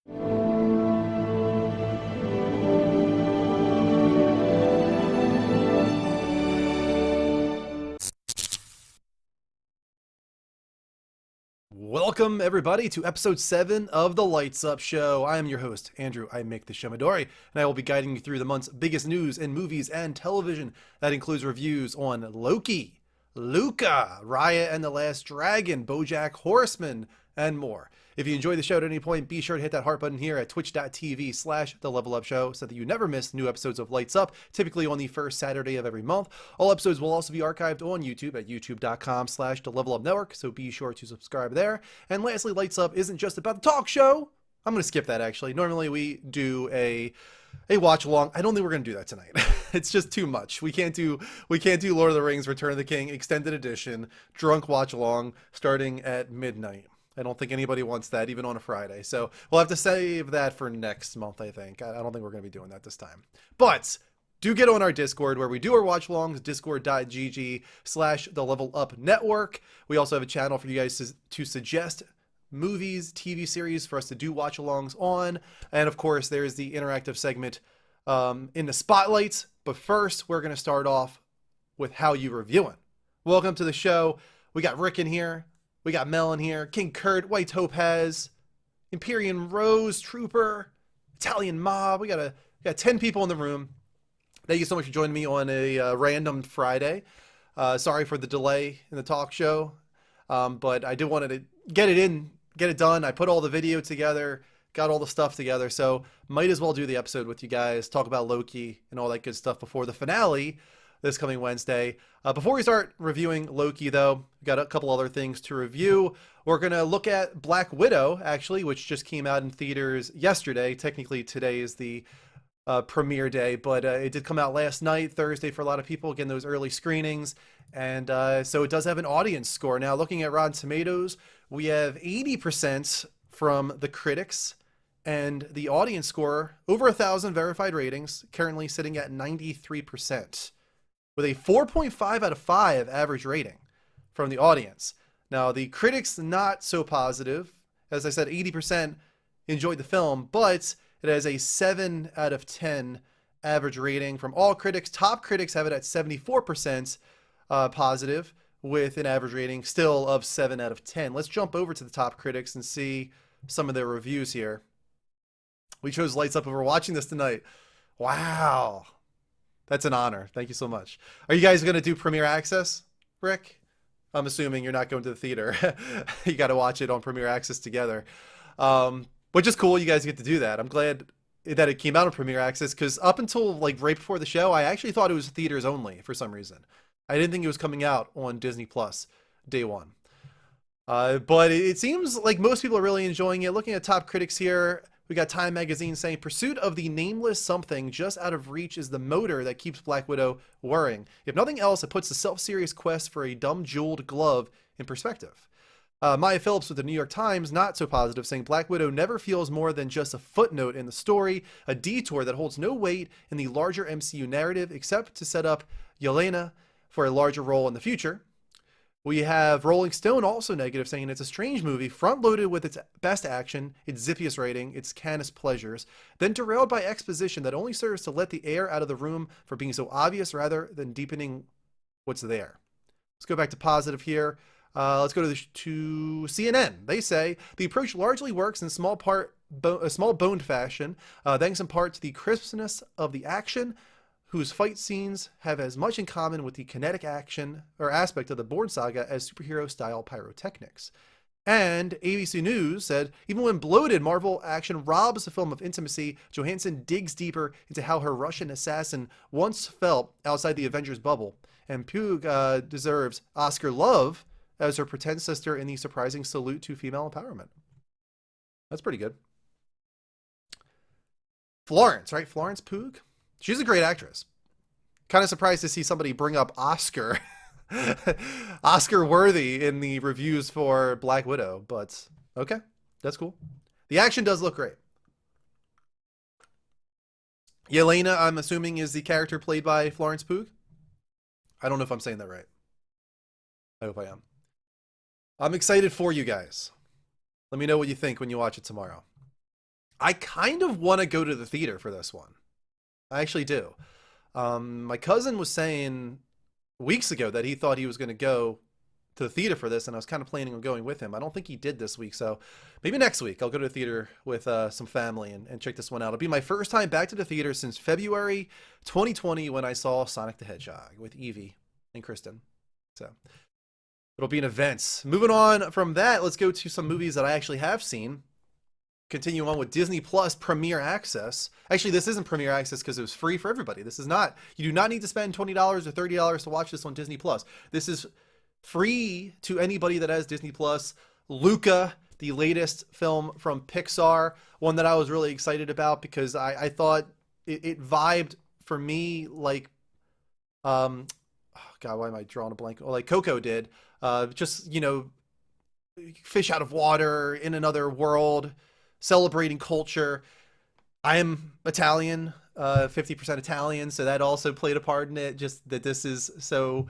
Welcome, everybody, to episode 7 of The Lights Up Show. I am your host, Andrew. I make the show Midori, and I will be guiding you through the month's biggest news in movies and television. That includes reviews on Loki, Luca, Raya and the Last Dragon, Bojack Horseman, and more. If you enjoy the show at any point, be sure to hit that heart button here at twitch.tv/The Level Up Show so that you never miss new episodes of Lights Up, typically on the first Saturday of every month. All episodes will also be archived on YouTube at youtube.com/The Level Up Network, so be sure to subscribe there. And lastly, Lights Up isn't just about the talk show. I'm going to skip that, actually. Normally we do a watch along. I don't think we're going to do that tonight. It's just too much. We can't do Lord of the Rings Return of the King extended edition drunk watch along starting at midnight. I don't think anybody wants that, even on a Friday. So we'll have to save that for next month, I think. I don't think we're going to be doing that this time. But do get on our Discord where we do our watch-alongs, discord.gg/The Level Up Network. We also have a channel for you guys to suggest movies, TV series for us to do watch-alongs on. And, of course, there's the interactive segment in the spotlights. But first, we're going to start off with how you reviewing. Welcome to the show. We got Rick in here. We got Mel in here, King Kurt, White Topaz, Empyrean Rose, Trooper, Italian Mob. We got 10 people in the room. Thank you so much for joining me on a random Friday. Sorry for the delay in the talk show, but I did want to get it done. I put all the video together, got all the stuff together, so might as well do the episode with you guys, talk about Loki and all that good stuff before the finale this coming Wednesday. Before we start reviewing Loki, though, we got a couple other things to review. We're going to look at Black Widow, actually, which just came out in theaters yesterday. Technically, today is the premiere day, but it did come out last night, Thursday, for a lot of people. Again, those early screenings. And so it does have an audience score. Now, looking at Rotten Tomatoes, we have 80% from the critics, and the audience score, over 1,000 verified ratings, currently sitting at 93%. With a 4.5 out of 5 average rating from the audience. Now, the critics, not so positive. As I said, 80% enjoyed the film, but it has a 7 out of 10 average rating from all critics. Top critics have it at 74% positive, with an average rating still of 7 out of 10. Let's jump over to the top critics and see some of their reviews here. We chose Lights Up over watching this tonight. Wow. That's an honor. Thank you so much. Are you guys going to do Premiere Access, Rick? I'm assuming you're not going to the theater. You got to watch it on Premiere Access together, which is cool. You guys get to do that. I'm glad that it came out on Premiere Access, because up until like right before the show, I actually thought it was theaters only for some reason. I didn't think it was coming out on Disney Plus day one. But it seems like most people are really enjoying it. Looking at top critics here, we got Time Magazine saying, "Pursuit of the nameless something just out of reach is the motor that keeps Black Widow whirring. If nothing else, it puts the self-serious quest for a dumb jeweled glove in perspective." Maya Phillips with the New York Times, not so positive, saying, "Black Widow never feels more than just a footnote in the story, a detour that holds no weight in the larger MCU narrative except to set up Yelena for a larger role in the future." We have Rolling Stone, also negative, saying it's a strange movie, front-loaded with its best action, its zippiest rating, its cannest pleasures, then derailed by exposition that only serves to let the air out of the room for being so obvious rather than deepening what's there. Let's go back to positive here. Let's go to CNN. They say, "The approach largely works in small boned fashion, thanks in part to the crispness of the action, whose fight scenes have as much in common with the kinetic action or aspect of the Bourne saga as superhero-style pyrotechnics." And ABC News said, "Even when bloated Marvel action robs the film of intimacy, Johansson digs deeper into how her Russian assassin once felt outside the Avengers bubble. And Pugh deserves Oscar love as her pretend sister in the surprising salute to female empowerment." That's pretty good. Florence, right? Florence Pugh? She's a great actress. Kind of surprised to see somebody bring up Oscar. Oscar worthy in the reviews for Black Widow, but okay, that's cool. The action does look great. Yelena, I'm assuming, is the character played by Florence Pugh. I don't know if I'm saying that right. I hope I am. I'm excited for you guys. Let me know what you think when you watch it tomorrow. I kind of want to go to the theater for this one. I actually do. My cousin was saying weeks ago that he thought he was going to go to the theater for this, and I was kind of planning on going with him. I don't think he did this week, so maybe next week I'll go to the theater with some family and check this one out. It'll be my first time back to the theater since February 2020 when I saw Sonic the Hedgehog with Evie and Kristen. So it'll be an event. Moving on from that, let's go to some movies that I actually have seen. Continue on with Disney Plus Premier Access. Actually, this isn't Premier Access because it was free for everybody. This is not, you do not need to spend $20 or $30 to watch this on Disney Plus. This is free to anybody that has Disney Plus. Luca, the latest film from Pixar, one that I was really excited about because I thought it vibed for me like, oh God, why am I drawing a blank? Well, like Coco did. Just, you know, fish out of water in another world, celebrating culture. I am Italian, 50% Italian, so that also played a part in it. Just that this is so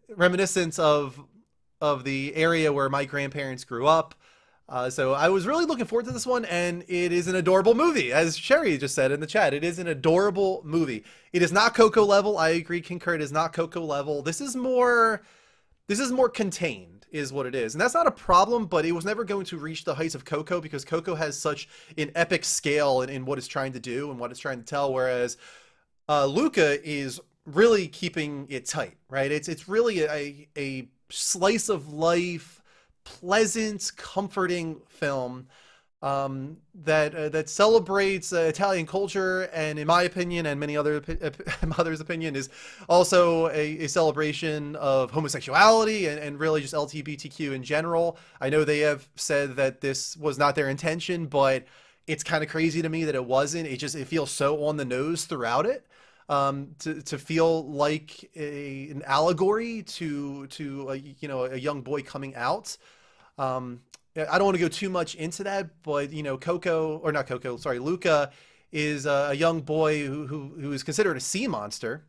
reminiscent of the area where my grandparents grew up. So I was really looking forward to this one, and it is an adorable movie, as Sherry just said in the chat. It is an adorable movie. It is not Coco level. I agree, concur. It is not Coco level. This is more contained, is what it is. And that's not a problem, but it was never going to reach the heights of Coco because Coco has such an epic scale in what it's trying to do and what it's trying to tell, whereas Luca is really keeping it tight, right? It's really a slice of life, pleasant, comforting film that celebrates Italian culture, and in my opinion and many others' opinion, is also a celebration of homosexuality and really just LGBTQ in general. I know they have said that this was not their intention, but it's kind of crazy to me that it wasn't. It feels so on the nose throughout it. To feel like an allegory to a young boy coming out. I don't want to go too much into that, but Luca is a young boy who is considered a sea monster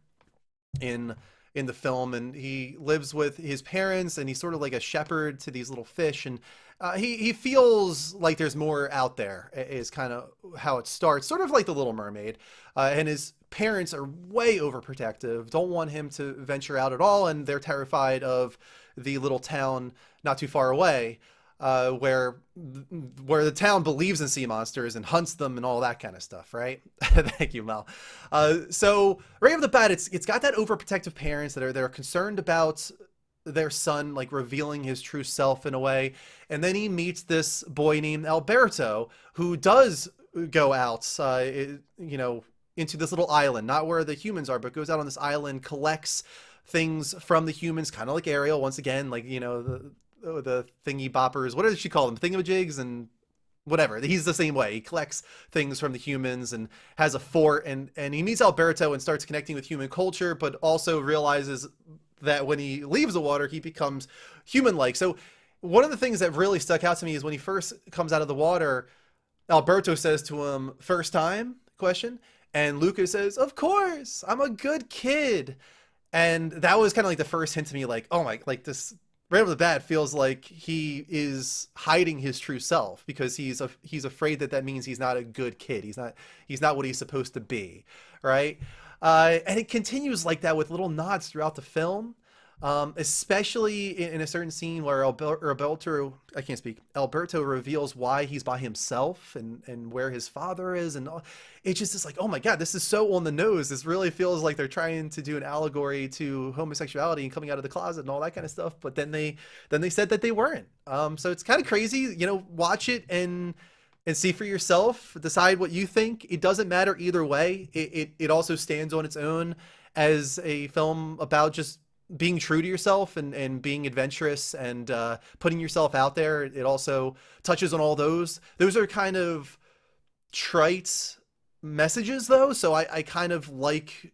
in the film, and he lives with his parents, and he's sort of like a shepherd to these little fish, and he feels like there's more out there, is kind of how it starts, sort of like the Little Mermaid, and his parents are way overprotective, don't want him to venture out at all, and they're terrified of the little town not too far away, where the town believes in sea monsters and hunts them and all that kind of stuff, right? Thank you, Mel. So right off the bat, it's got that overprotective parents that they're concerned about their son like revealing his true self in a way, and then he meets this boy named Alberto who does go out, into this little island, not where the humans are, but goes out on this island, collects things from the humans, kind of like Ariel once again, like the thingy boppers, what does she call them, thingamajigs and whatever. He's the same way. He collects things from the humans and has a fort, and he meets Alberto and starts connecting with human culture, but also realizes that when he leaves the water he becomes human-like. So one of the things that really stuck out to me is when he first comes out of the water, Alberto says to him, "First time?" question, and Lucas says, "Of course, I'm a good kid." And that was kind of like the first hint to me, like, oh my, like this right off the bat feels like he is hiding his true self because he's afraid that means he's not a good kid. He's not what he's supposed to be, right? And it continues like that with little nods throughout the film, especially in a certain scene where Alberto reveals why he's by himself and where his father is, and all. It's just like, oh my God, this is so on the nose. This really feels like they're trying to do an allegory to homosexuality and coming out of the closet and all that kind of stuff. But then they said that they weren't. So it's kind of crazy. Watch it and see for yourself. Decide what you think. It doesn't matter either way. It also stands on its own as a film about just being true to yourself and being adventurous and putting yourself out there. It also touches on all those. Those are kind of trite messages though, so I kind of like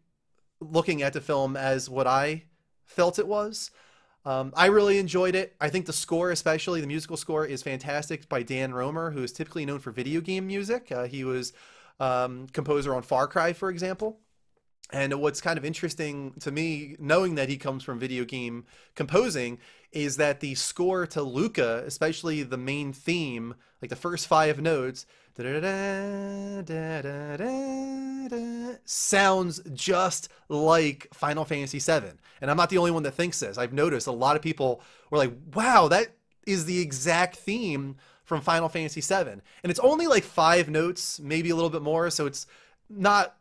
looking at the film as what I felt it was. I really enjoyed it. I think the score, especially the musical score, is fantastic by Dan Romer, who is typically known for video game music. He was composer on Far Cry, for example. And what's kind of interesting to me, knowing that he comes from video game composing, is that the score to Luca, especially the main theme, like the first 5 notes, sounds just like Final Fantasy VII. And I'm not the only one that thinks this. I've noticed a lot of people were like, wow, that is the exact theme from Final Fantasy VII. And it's only like 5 notes, maybe a little bit more. So it's not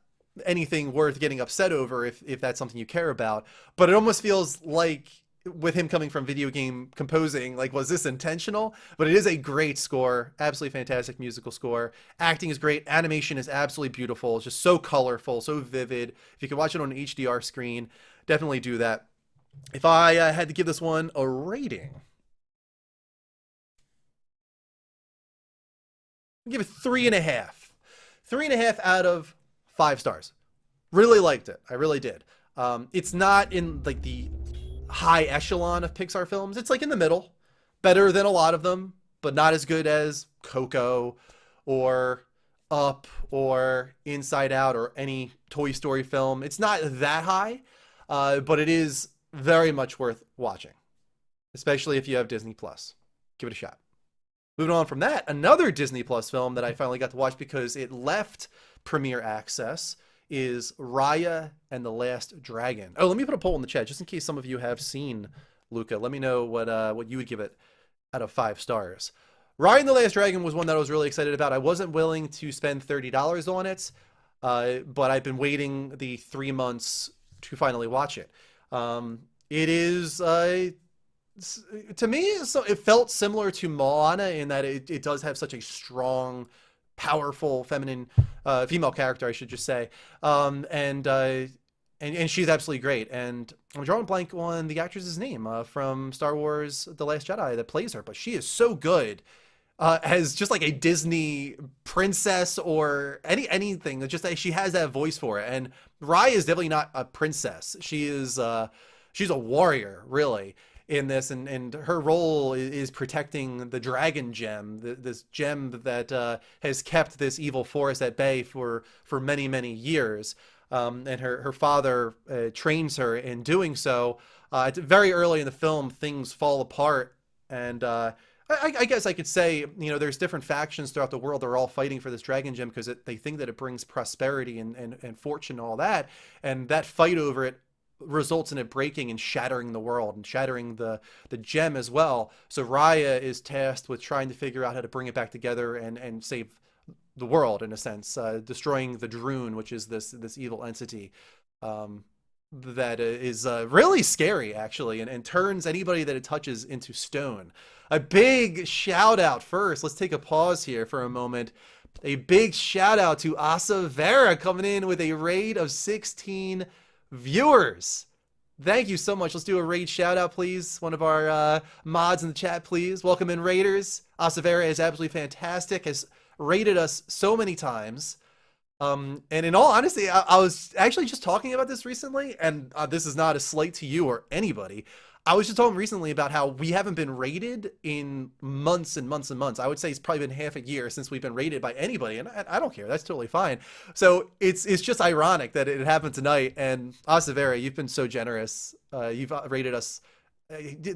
anything worth getting upset over if that's something you care about. But it almost feels like, with him coming from video game composing, like, was this intentional? But it is a great score, absolutely fantastic musical score. Acting is great, animation is absolutely beautiful. It's just so colorful, so vivid. If you can watch it on an HDR screen, definitely do that. If I had to give this one a rating, I'd give it 3.5. 3.5 out of 5 stars. Really liked it. I really did. It's not in like the high echelon of Pixar films. It's like in the middle, better than a lot of them, but not as good as Coco or Up or Inside Out or any Toy Story film. It's not that high, but it is very much worth watching, especially if you have Disney Plus. Give it a shot. Moving on from that, another Disney Plus film that I finally got to watch because it left Premiere Access is Raya and the Last Dragon. Oh, let me put a poll in the chat just in case some of you have seen Luca. Let me know what you would give it out of 5 stars. Raya and the Last Dragon was one that I was really excited about. I wasn't willing to spend $30 on it, but I've been waiting the 3 months to finally watch it. It is, to me, so it felt similar to Moana in that it does have such a strong, powerful, feminine, female character, I should just say, and she's absolutely great. And I'm drawing a blank on the actress's name from Star Wars: The Last Jedi that plays her, but she is so good as just like a Disney princess or anything. Just that she has that voice for it. And Raya is definitely not a princess. She is she's a warrior, really, in this, and her role is protecting the dragon gem, this gem that has kept this evil forest at bay for many years. And her father trains her in doing so. Very early in the film, things fall apart, and I guess I could say, you know, there's different factions throughout the world. They're all fighting for this dragon gem because they think that it brings prosperity and fortune and all that, and that fight over it results in it breaking and shattering the world and shattering the gem as well. So Raya is tasked with trying to figure out how to bring it back together and save the world, in a sense, destroying the Droon, which is this evil entity that is really scary, actually, and turns anybody that it touches into stone. A big shout out first. Let's take a pause here for a moment. A big shout out to Asa Vera coming in with a raid of 16 viewers. Thank you so much. Let's do a raid shout out, please. One of our mods in the chat, please. Welcome in, raiders. Asavera is absolutely fantastic, has raided us so many times. And in all honesty, I was actually just talking about this recently, and this is not a slight to you or anybody. I was just talking recently about how we haven't been rated in months and months and months. I would say it's probably been half a year since we've been rated by anybody, and I don't care. That's totally fine. So it's just ironic that it happened tonight. And Asavera, you've been so generous. You've rated us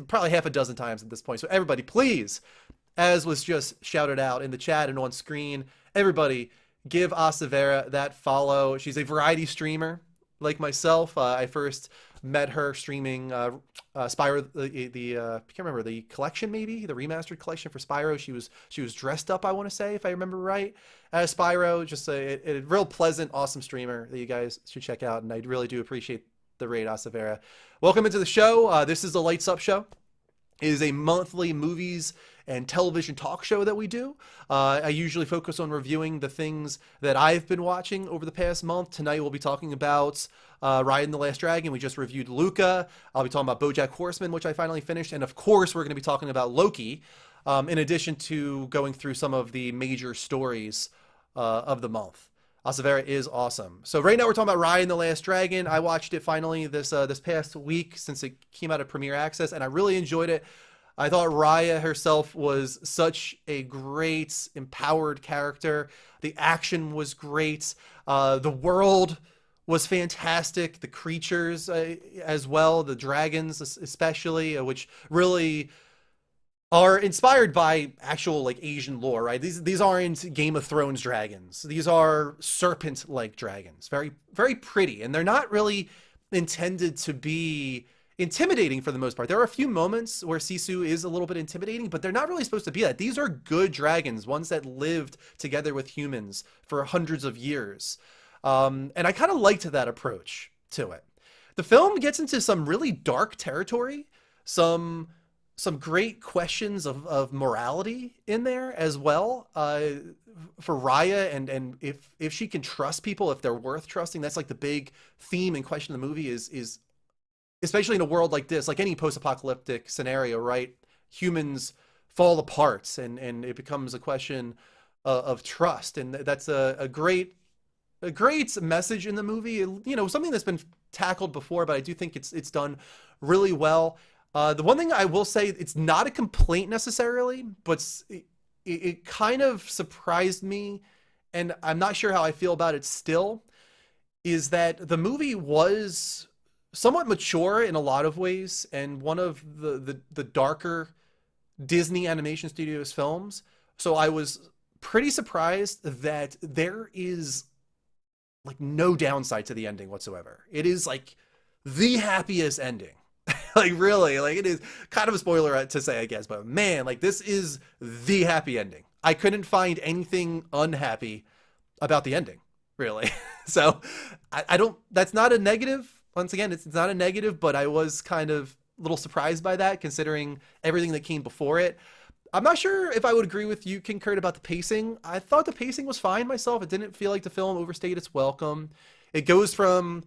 probably half a dozen times at this point. So everybody, please, as was just shouted out in the chat and on screen, everybody give Asavera that follow. She's a variety streamer like myself. I first met her streaming Spyro, I can't remember, the collection, maybe the remastered collection for Spyro. She was dressed up, I want to say, if I remember right, as Spyro. Just a real pleasant, awesome streamer that you guys should check out, and I really do appreciate the raid, Asavera. Welcome into the show. This is the Lights Up Show. It is a monthly movies and television talk show that we do. I usually focus on reviewing the things that I've been watching over the past month. Tonight we'll be talking about Raya and the Last Dragon. We just reviewed Luca. I'll be talking about Bojack Horseman, which I finally finished. And of course, we're going to be talking about Loki, in addition to going through some of the major stories of the month. Asavera is awesome. So right now we're talking about Raya and the Last Dragon. I watched it finally this past week since it came out of Premiere Access, and I really enjoyed it. I thought Raya herself was such a great, empowered character. The action was great. The world was fantastic. The creatures as well, the dragons especially, which really are inspired by actual like Asian lore, right? These aren't Game of Thrones dragons. These are serpent-like dragons. Very very pretty, and they're not really intended to be intimidating for the most part. There are a few moments where Sisu is a little bit intimidating, but they're not really supposed to be that. These are good dragons, ones that lived together with humans for hundreds of years. And I kind of liked that approach to it. The film gets into some really dark territory, some some great questions of morality in there as well, for Raya, and if she can trust people, if they're worth trusting. That's like the big theme and question of the movie is especially in a world like this, like any post-apocalyptic scenario, right? Humans fall apart, and it becomes a question of trust, and that's a great message in the movie. You know, something that's been tackled before, but I do think it's done really well. The one thing I will say, it's not a complaint necessarily, but it kind of surprised me, and I'm not sure how I feel about it still, is that the movie was somewhat mature in a lot of ways, and one of the darker Disney Animation Studios films. So I was pretty surprised that there is like no downside to the ending whatsoever. It is like the happiest ending. Like really, like it is kind of a spoiler to say, I guess, but man, like this is the happy ending. I couldn't find anything unhappy about the ending, really. So I don't, that's not a negative. Once again, it's not a negative, but I was kind of a little surprised by that considering everything that came before it. I'm not sure if I would agree with you, King Kurt, about the pacing. I thought the pacing was fine myself. It didn't feel like the film overstayed its welcome. It goes from,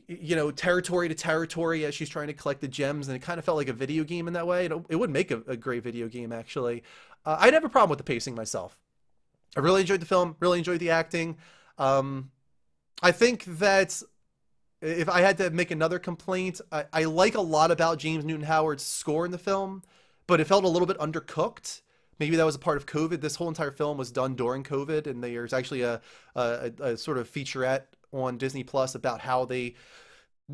you know, territory to territory as she's trying to collect the gems, and it kind of felt like a video game in that way. It would make a great video game, actually. I'd have a problem with the pacing myself. I really enjoyed the film, really enjoyed the acting. I think that if I had to make another complaint, I like a lot about James Newton Howard's score in the film, but it felt a little bit undercooked. Maybe that was a part of COVID. This whole entire film was done during COVID, and there's actually a sort of featurette on Disney Plus about how they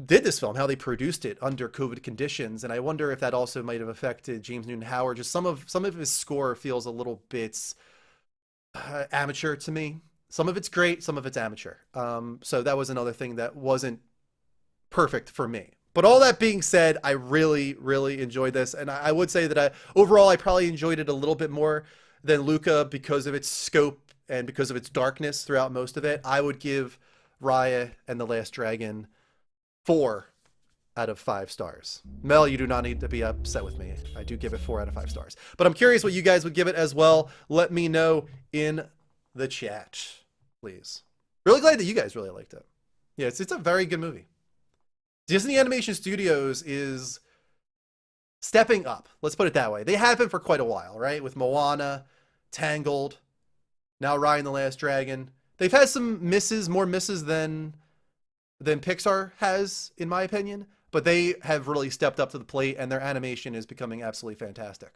did this film, how they produced it under COVID conditions. And I wonder if that also might have affected James Newton Howard. Just some of his score feels a little bit amateur to me. Some of it's great, some of it's amateur. So that was another thing that wasn't perfect for me. But all that being said, I really, really enjoyed this. And I would say that overall, I probably enjoyed it a little bit more than Luca because of its scope and because of its darkness throughout most of it. I would give Raya and the Last Dragon 4 out of 5 stars. Mel, you do not need to be upset with me. I do give it 4 out of 5 stars. But I'm curious what you guys would give it as well. Let me know in the chat, please. Really glad that you guys really liked it. Yeah, it's a very good movie. Disney Animation Studios is stepping up. Let's put it that way. They have been for quite a while, right? With Moana, Tangled, now Raya and the Last Dragon. They've had some misses, more misses than Pixar has, in my opinion. But they have really stepped up to the plate, and their animation is becoming absolutely fantastic.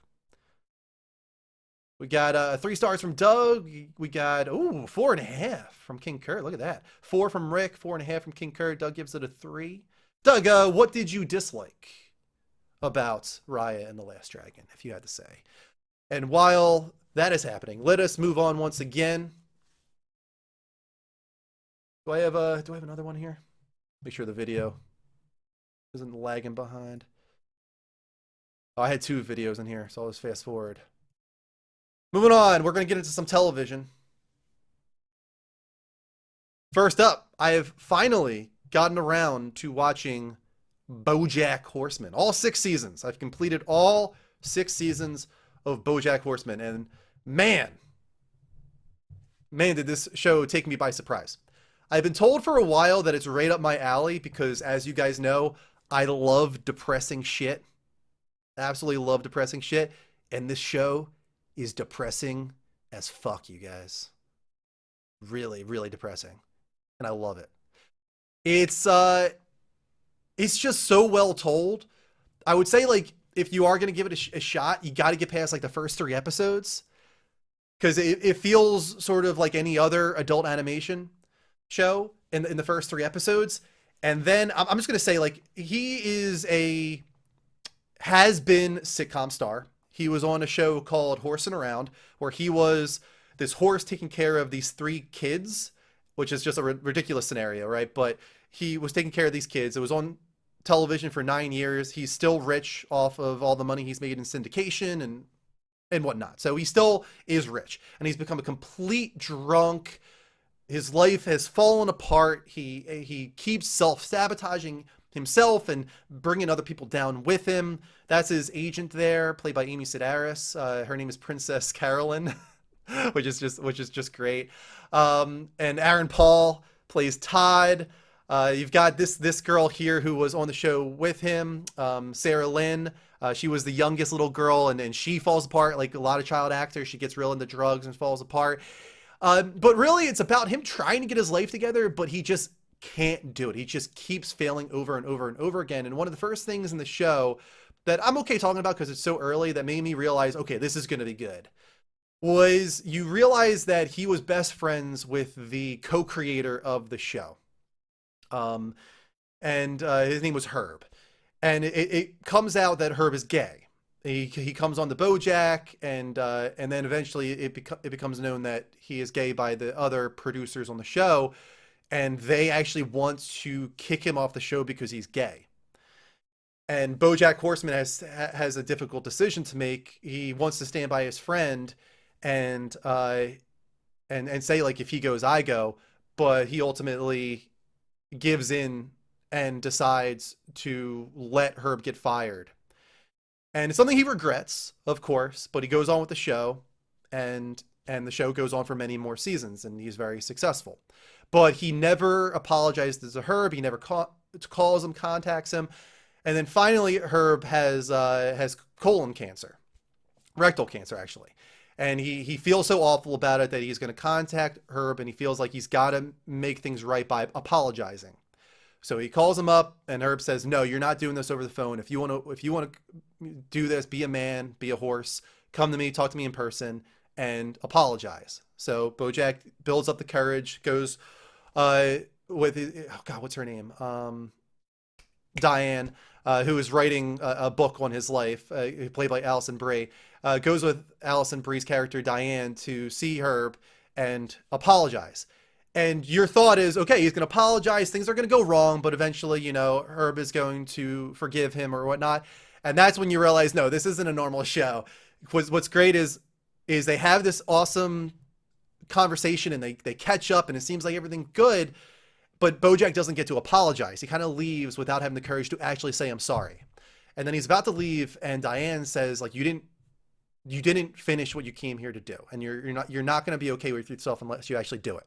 We got 3 stars from Doug. We got, 4.5 from King Kurt. Look at that. 4 from Rick, 4.5 from King Kurt. Doug gives it a 3. Doug, what did you dislike about Raya and the Last Dragon, if you had to say? And while that is happening, let us move on once again. Do I have another one here? Make sure the video isn't lagging behind. Oh, I had 2 videos in here, so I'll just fast forward. Moving on, we're going to get into some television. First up, I have finally gotten around to watching Bojack Horseman. All 6 seasons. I've completed all 6 seasons of Bojack Horseman. And man, did this show take me by surprise. I've been told for a while that it's right up my alley because, as you guys know, I love depressing shit. Absolutely love depressing shit. And this show is depressing as fuck, you guys. Really, really depressing. And I love it. It's just so well told. I would say, like, if you are going to give it a shot, you got to get past, like, the first 3 episodes. Because it feels sort of like any other adult animation show in the first 3 episodes. And then, I'm just going to say, like, he is has been sitcom star. He was on a show called Horsing Around, where he was this horse taking care of these three kids, which is just a ridiculous scenario, right? But he was taking care of these kids. It was on television for 9 years. He's still rich off of all the money he's made in syndication and whatnot. So he still is rich, and he's become a complete drunk. His life has fallen apart. He keeps self-sabotaging himself and bringing other people down with him. That's his agent there, played by Amy Sedaris. Her name is Princess Carolyn, which is just great. And Aaron Paul plays Todd. You've got this girl here who was on the show with him, Sarah Lynn. She was the youngest little girl, and she falls apart like a lot of child actors. She gets real into drugs and falls apart. But really, it's about him trying to get his life together, but he just can't do it. He just keeps failing over and over and over again. And one of the first things in the show that I'm okay talking about because it's so early that made me realize, okay, this is going to be good, was you realize that he was best friends with the co-creator of the show. And his name was Herb. And it comes out that Herb is gay. He comes on the Bojack, and then eventually it becomes known that he is gay by the other producers on the show, and they actually want to kick him off the show because he's gay. And Bojack Horseman has a difficult decision to make. He wants to stand by his friend and say, like, if he goes, I go, but he ultimately gives in and decides to let Herb get fired. And it's something he regrets, of course, but he goes on with the show, and the show goes on for many more seasons, and he's very successful. But he never apologizes to Herb. He never calls him, contacts him. And then finally, Herb has colon cancer, rectal cancer, actually. And he feels so awful about it that he's going to contact Herb, and he feels like he's got to make things right by apologizing. So he calls him up, and Herb says, "No, you're not doing this over the phone. If you want to do this, be a man, be a horse. Come to me, talk to me in person, and apologize." So Bojack builds up the courage, goes with what's her name? Diane, who is writing a book on his life, played by Alison Brie. Goes with Alison Brie's character Diane to see Herb and apologize. And your thought is, okay, he's going to apologize. Things are going to go wrong, but eventually, Herb is going to forgive him or whatnot. And that's when you realize, no, this isn't a normal show. What's great is they have this awesome conversation, and they catch up, and it seems like everything's good, but Bojack doesn't get to apologize. He kind of leaves without having the courage to actually say, I'm sorry. And then he's about to leave, and Diane says, like, you didn't finish what you came here to do, and you're not going to be okay with yourself unless you actually do it.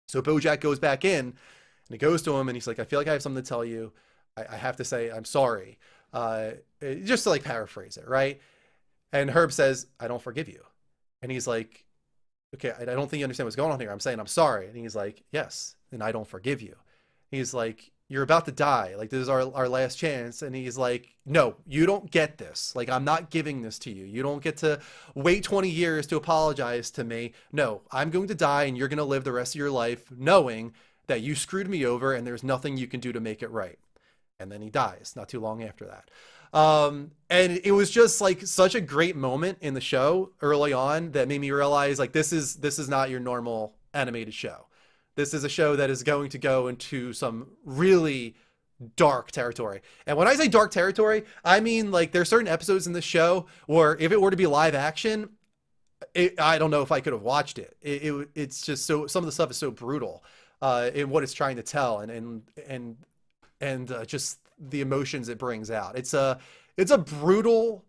So Bojack goes back in, and he goes to him, and he's like, I feel like I have something to tell you. I have to say I'm sorry. Just to, like, paraphrase it, right? And Herb says, I don't forgive you. And he's like, okay, I don't think you understand what's going on here. I'm saying I'm sorry. And he's like, yes, and I don't forgive you. He's like, you're about to die. Like, this is our last chance. And he's like, no, you don't get this. Like, I'm not giving this to you. You don't get to wait 20 years to apologize to me. No, I'm going to die, and you're going to live the rest of your life knowing that you screwed me over, and there's nothing you can do to make it right. And then he dies not too long after that. And it was just like such a great moment in the show early on that made me realize, like, this is not your normal animated show. This is a show that is going to go into some really dark territory. And when I say dark territory, I mean, like, there's certain episodes in the show where if it were to be live action, I don't know if I could have watched it. It's just so, some of the stuff is so brutal in what it's trying to tell, and just the emotions it brings out. It's a brutal,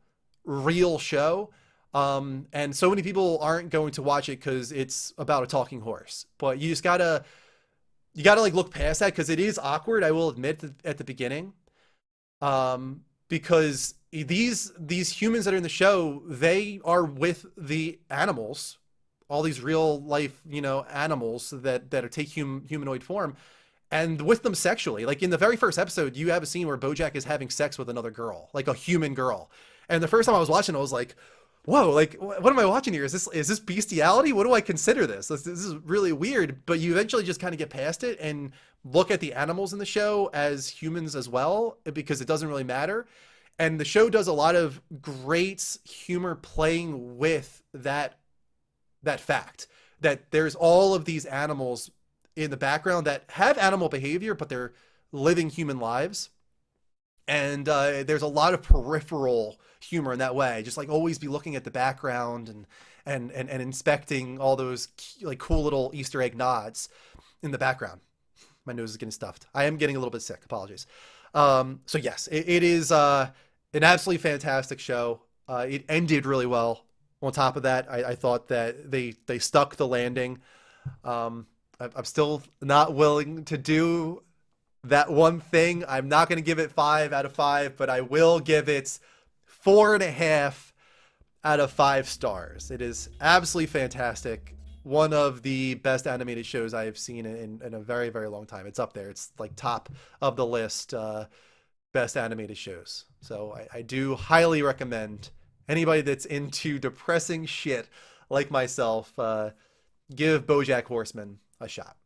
real show. And so many people aren't going to watch it because it's about a talking horse, but you just gotta like look past that, because it is awkward, I will admit, at the beginning. Because these humans that are in the show, they are with the animals, all these real life, animals that take humanoid form, and with them sexually. Like, in the very first episode, you have a scene where Bojack is having sex with another girl, like a human girl. And the first time I was watching, I was like, whoa, like, what am I watching here? Is this bestiality? What do I consider this? This is really weird. But you eventually just kind of get past it and look at the animals in the show as humans as well, because it doesn't really matter. And the show does a lot of great humor playing with that fact that there's all of these animals in the background that have animal behavior, but they're living human lives. And there's a lot of peripheral humor in that way. Just like always be looking at the background and inspecting all those like cool little Easter egg nods in the background. My nose is getting stuffed. I am getting a little bit sick. Apologies. So yes, it is an absolutely fantastic show. It ended really well. On top of that, I thought that they stuck the landing. I'm still not willing to do that one thing. I'm not going to give it 5 out of 5, but I will give it 4.5 out of 5 stars. It is absolutely fantastic. One of the best animated shows I've seen in a very, very long time. It's up there. It's like top of the list, best animated shows. So I do highly recommend anybody that's into depressing shit like myself, give Bojack Horseman a shot.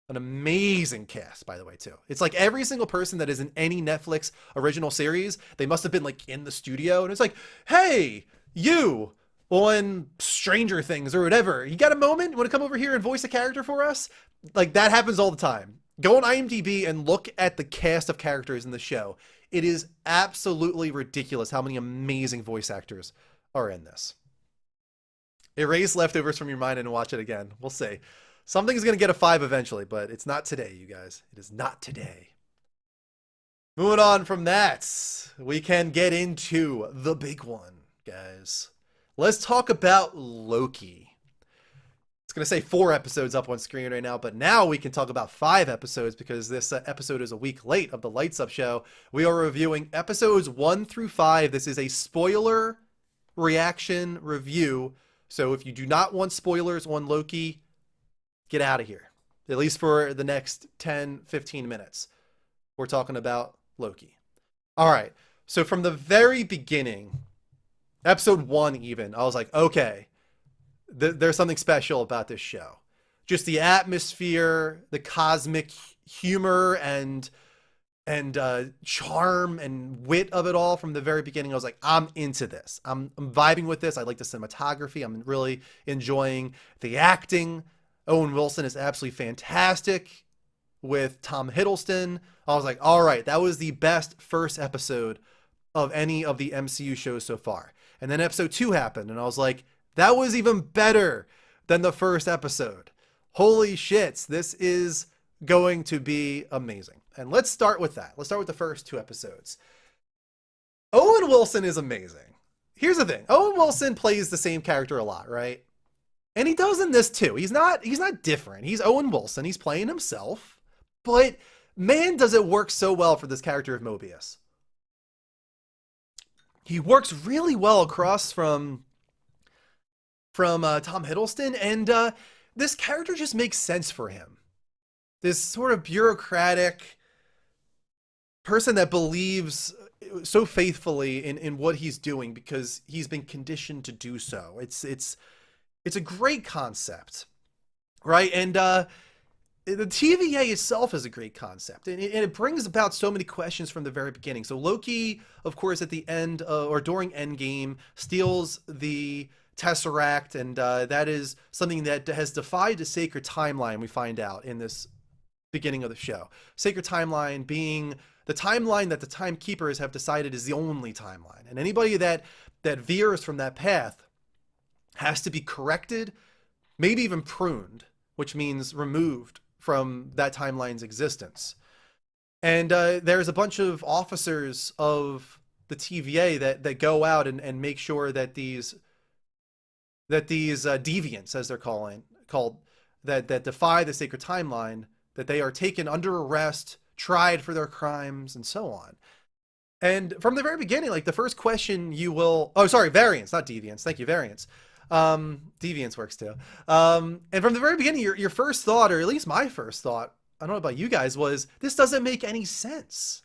An amazing cast, by the way, too. It's like every single person that is in any Netflix original series, they must have been like in the studio, and it's like, hey, you on Stranger Things or whatever, you got a moment? You want to come over here and voice a character for us? Like that happens all the time. Go on IMDb and look at the cast of characters in the show. It is absolutely ridiculous how many amazing voice actors are in this. Erase leftovers from your mind and watch it again. We'll see. Something's going to get a 5 eventually, but it's not today, you guys. It is not today. Moving on from that, we can get into the big one, guys. Let's talk about Loki. It's going to say 4 episodes up on screen right now, but now we can talk about 5 episodes because this episode is a week late of the Lights Up show. We are reviewing episodes 1 through 5. This is a spoiler reaction review. So if you do not want spoilers on Loki, get out of here. At least for the next 10, 15 minutes. We're talking about Loki. All right. So from the very beginning, episode 1 even, I was like, okay, there's something special about this show. Just the atmosphere, the cosmic humor and charm and wit of it all from the very beginning. I was like, I'm into this. I'm vibing with this. I like the cinematography. I'm really enjoying the acting. Owen Wilson is absolutely fantastic with Tom Hiddleston. I was like, all right, that was the best first episode of any of the MCU shows so far. And then episode 2 happened, and I was like, that was even better than the first episode. Holy shit, this is going to be amazing. And let's start with that. Let's start with the first 2 episodes. Owen Wilson is amazing. Here's the thing. Owen Wilson plays the same character a lot, right? And he does in this too. He's not different. He's Owen Wilson. He's playing himself. But man, does it work so well for this character of Mobius. He works really well across from Tom Hiddleston, and this character just makes sense for him. This sort of bureaucratic person that believes so faithfully in what he's doing because he's been conditioned to do so. It's a great concept, right? And the TVA itself is a great concept, and it brings about so many questions from the very beginning. So Loki, of course, at the end or during Endgame, steals the Tesseract, and that is something that has defied the sacred timeline, we find out in this beginning of the show. Sacred timeline being the timeline that the timekeepers have decided is the only timeline. And anybody that veers from that path has to be corrected, maybe even pruned, which means removed from that timeline's existence. And there's a bunch of officers of the TVA that go out and make sure that these deviants, as they're called, that defy the sacred timeline, that they are taken under arrest, tried for their crimes, and so on. And from the very beginning, like the first question variants, not deviants. Thank you, variants. Deviants works too. And from the very beginning, your first thought, or at least my first thought, I don't know about you guys, was this doesn't make any sense.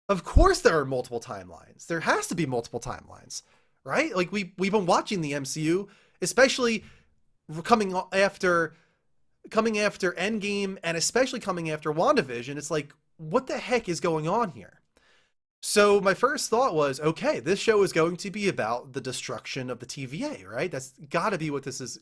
Of course there are multiple timelines. There has to be multiple timelines, right? Like we've been watching the MCU, especially coming after Endgame, and especially coming after WandaVision. It's like, what the heck is going on here? So my first thought was, okay, this show is going to be about the destruction of the TVA, right? That's got to be what this is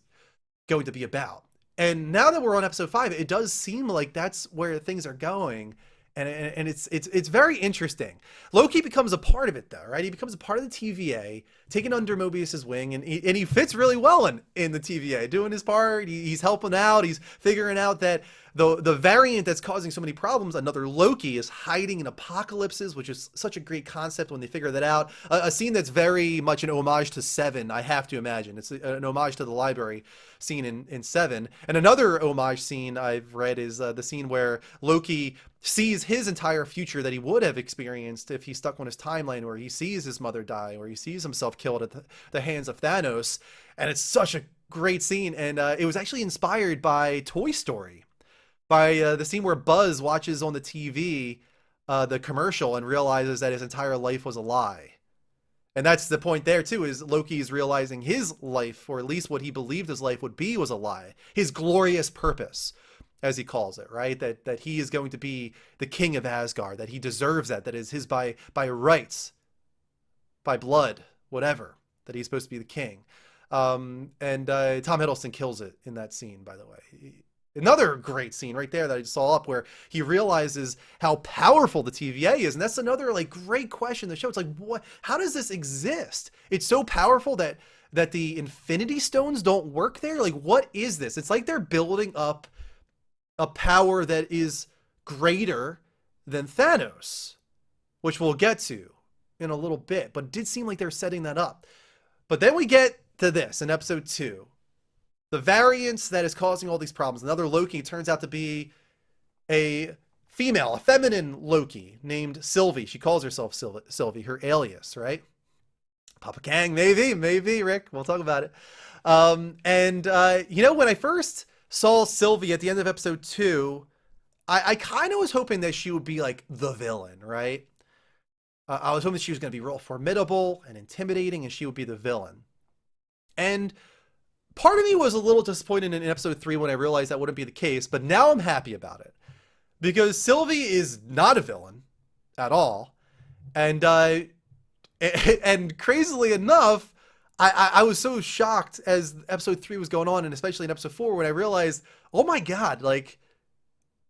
going to be about. And now that we're on episode 5, it does seem like that's where things are going. And it's very interesting. Loki becomes a part of it though, right? He becomes a part of the TVA, taken under Mobius's wing, and he fits really well in the TVA, doing his part. He's helping out. He's figuring out that the variant that's causing so many problems, another Loki, is hiding in apocalypses, which is such a great concept when they figure that out. A scene that's very much an homage to Seven, I have to imagine. It's an homage to the library scene in Seven. And another homage scene I've read is the scene where Loki sees his entire future that he would have experienced if he stuck on his timeline, where he sees his mother die, or he sees himself killed at the hands of Thanos. And it's such a great scene. And it was actually inspired by Toy Story, by the scene where Buzz watches on the TV the commercial and realizes that his entire life was a lie. And that's the point there too, is Loki's realizing his life, or at least what he believed his life would be, was a lie. His glorious purpose, as he calls it, right? That he is going to be the king of Asgard, that he deserves that is his by rights, by blood, whatever, that he's supposed to be the king. And Tom Hiddleston kills it in that scene, by the way. Another great scene right there that I just saw up, where he realizes how powerful the TVA is. And that's another like great question in the show. It's like, what, how does this exist? It's so powerful that the Infinity Stones don't work there. Like, what is this? It's like they're building up a power that is greater than Thanos, which we'll get to in a little bit. But it did seem like they're setting that up. But then we get to this in episode 2. The variance that is causing all these problems. Another Loki turns out to be a female, a feminine Loki named Sylvie. She calls herself Sylvie, her alias, right? Papa Kang, maybe, Rick. We'll talk about it. You know, when I first saw Sylvie at the end of episode 2, I kind of was hoping that she would be like the villain, right? I was hoping she was going to be real formidable and intimidating, and she would be the villain. And part of me was a little disappointed in episode 3 when I realized that wouldn't be the case, but now I'm happy about it, because Sylvie is not a villain at all. And crazily enough, I was so shocked as episode 3 was going on, and especially in episode 4, when I realized, oh my God, like,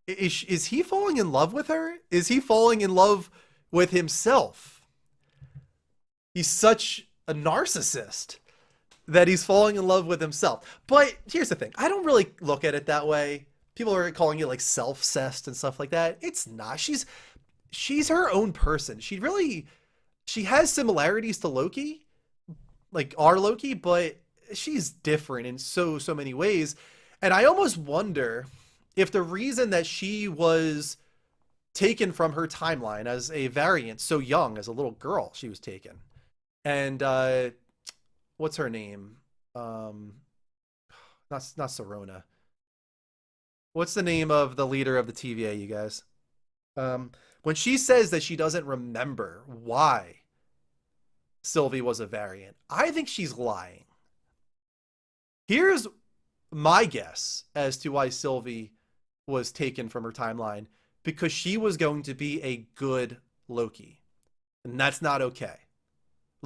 is he falling in love with her? Is he falling in love with himself? He's such a narcissist that he's falling in love with himself. But here's the thing. I don't really look at it that way. People are calling it like self-cessed and stuff like that. It's not. She's her own person. She has similarities to Loki, like our Loki, but she's different in so many ways. And I almost wonder if the reason that she was taken from her timeline as a variant so young, as a little girl, she was taken. And what's her name? Not Serona. What's the name of the leader of the TVA, you guys? When she says that she doesn't remember why Sylvie was a variant, I think she's lying. Here's my guess as to why Sylvie was taken from her timeline: because she was going to be a good Loki. And that's not okay.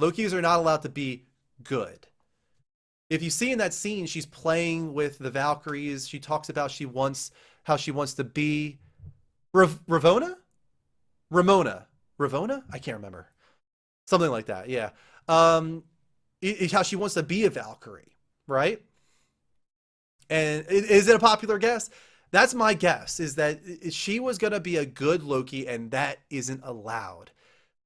Lokis are not allowed to be good. If you see in that scene, she's playing with the Valkyries. She talks about how she wants to be Ramona? I can't remember. Something like that, yeah. How she wants to be a Valkyrie, right? And is it a popular guess? That's my guess, is that she was going to be a good Loki, and that isn't allowed.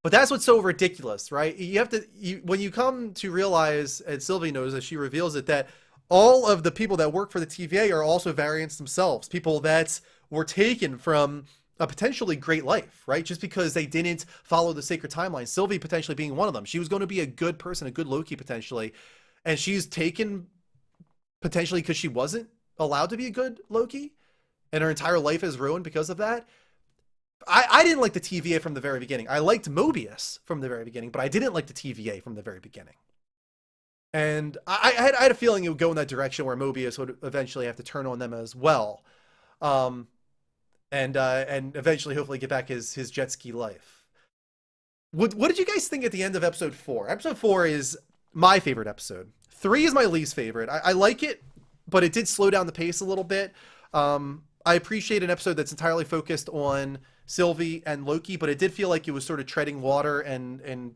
But that's what's so ridiculous, right? You have to, when you come to realize, and Sylvie knows as she reveals it, that all of the people that work for the TVA are also variants themselves. People that were taken from a potentially great life, right? Just because they didn't follow the sacred timeline. Sylvie potentially being one of them. She was going to be a good person, a good Loki potentially. And she's taken potentially because she wasn't allowed to be a good Loki. And her entire life is ruined because of that. I didn't like the TVA from the very beginning. I liked Mobius from the very beginning, but I didn't like the TVA from the very beginning. And I had a feeling it would go in that direction, where Mobius would eventually have to turn on them as well. And eventually hopefully get back his jet ski life. What did you guys think at the end of episode 4? Episode 4 is my favorite episode. 3 is my least favorite. I like it, but it did slow down the pace a little bit. I appreciate an episode that's entirely focused on Sylvie and Loki, but it did feel like it was sort of treading water and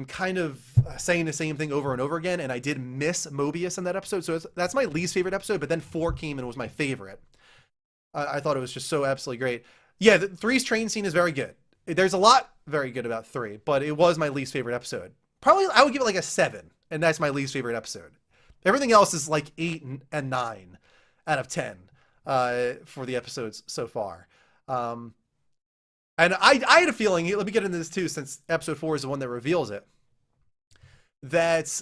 kind of saying the same thing over and over again. And I did miss Mobius in that episode, so that's my least favorite episode. But then 4 came and was my favorite. I thought it was just so absolutely great. Yeah, the three's train scene is very good. There's a lot very good about 3, but it was my least favorite episode. Probably I would give it like a 7, and that's my least favorite episode. Everything else is like 8 and 9 out of 10 for the episodes so far. And I had a feeling, let me get into this too, since episode 4 is the one that reveals it, that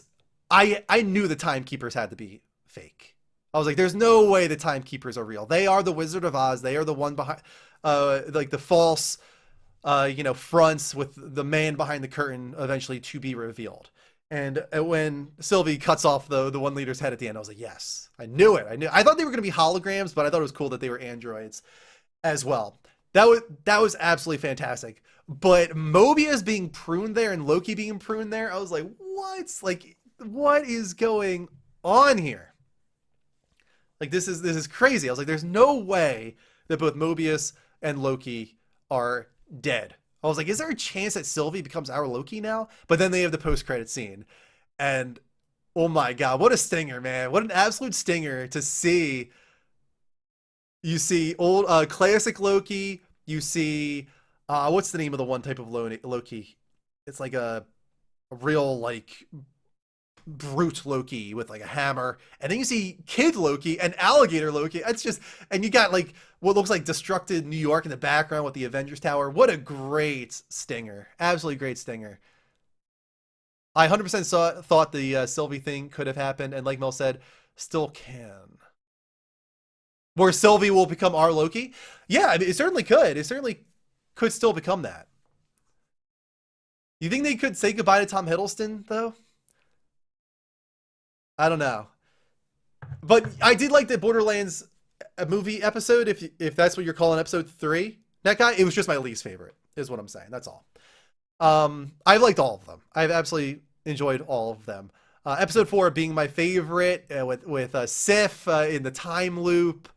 I knew the timekeepers had to be fake. I was like, there's no way the timekeepers are real. They are the Wizard of Oz. They are the one behind, like the false, fronts with the man behind the curtain eventually to be revealed. And when Sylvie cuts off the one leader's head at the end, I was like, yes, I knew it. I thought they were going to be holograms, but I thought it was cool that they were androids as well. That was absolutely fantastic. But Mobius being pruned there and Loki being pruned there, I was like, what? Like, what is going on here? Like, this is crazy. I was like, there's no way that both Mobius and Loki are dead. I was like, is there a chance that Sylvie becomes our Loki now? But then they have the post-credit scene. And oh my God, what a stinger, man. What an absolute stinger to see. You see old classic Loki. You see, what's the name of the one type of Loki? It's like a real, like, brute Loki with like a hammer, and then you see kid Loki and alligator Loki. It's just, and you got like what looks like destructed New York in the background with the Avengers Tower. What a great stinger. Absolutely great stinger. I 100% thought the Sylvie thing could have happened, and like Mel said, still can. Where Sylvie will become our Loki? Yeah, I mean, it certainly could. It certainly could still become that. You think they could say goodbye to Tom Hiddleston, though? I don't know. But I did like the Borderlands movie episode, if that's what you're calling episode 3. That guy, it was just my least favorite, is what I'm saying. That's all. I've liked all of them. I've absolutely enjoyed all of them. Episode 4 being my favorite, with Sif in the time loop,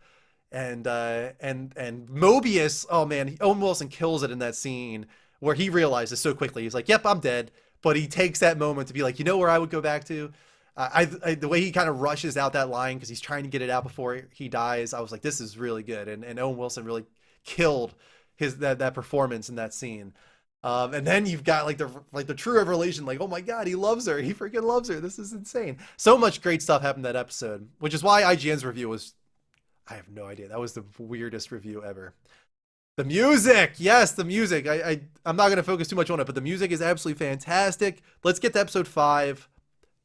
and Mobius. Oh man, Owen Wilson kills it in that scene where he realizes so quickly. He's like, "Yep, I'm dead," but he takes that moment to be like, "You know where I would go back to?" The way he kind of rushes out that line because he's trying to get it out before he dies, I was like, this is really good. And Owen Wilson really killed that performance in that scene. And then you've got like the true revelation, like, oh my God, he loves her. He freaking loves her. This is insane. So much great stuff happened in that episode, which is why IGN's review was, I have no idea. That was the weirdest review ever. The music, yes, the music. I'm not going to focus too much on it, but the music is absolutely fantastic. Let's get to episode 5.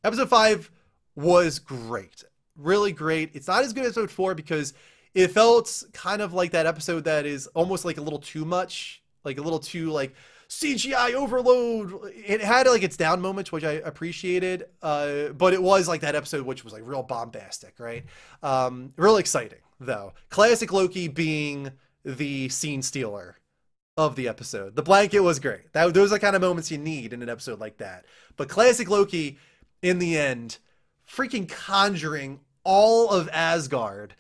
Episode 5 was great. Really great. It's not as good as episode 4 because it felt kind of like that episode that is almost like a little too much, like a little too like CGI overload. It had like its down moments, which I appreciated, but it was like that episode which was like real bombastic, right? Real exciting though. Classic Loki being the scene stealer of the episode. The blanket was great. Those are the kind of moments you need in an episode like that. But classic Loki, in the end, freaking conjuring all of Asgard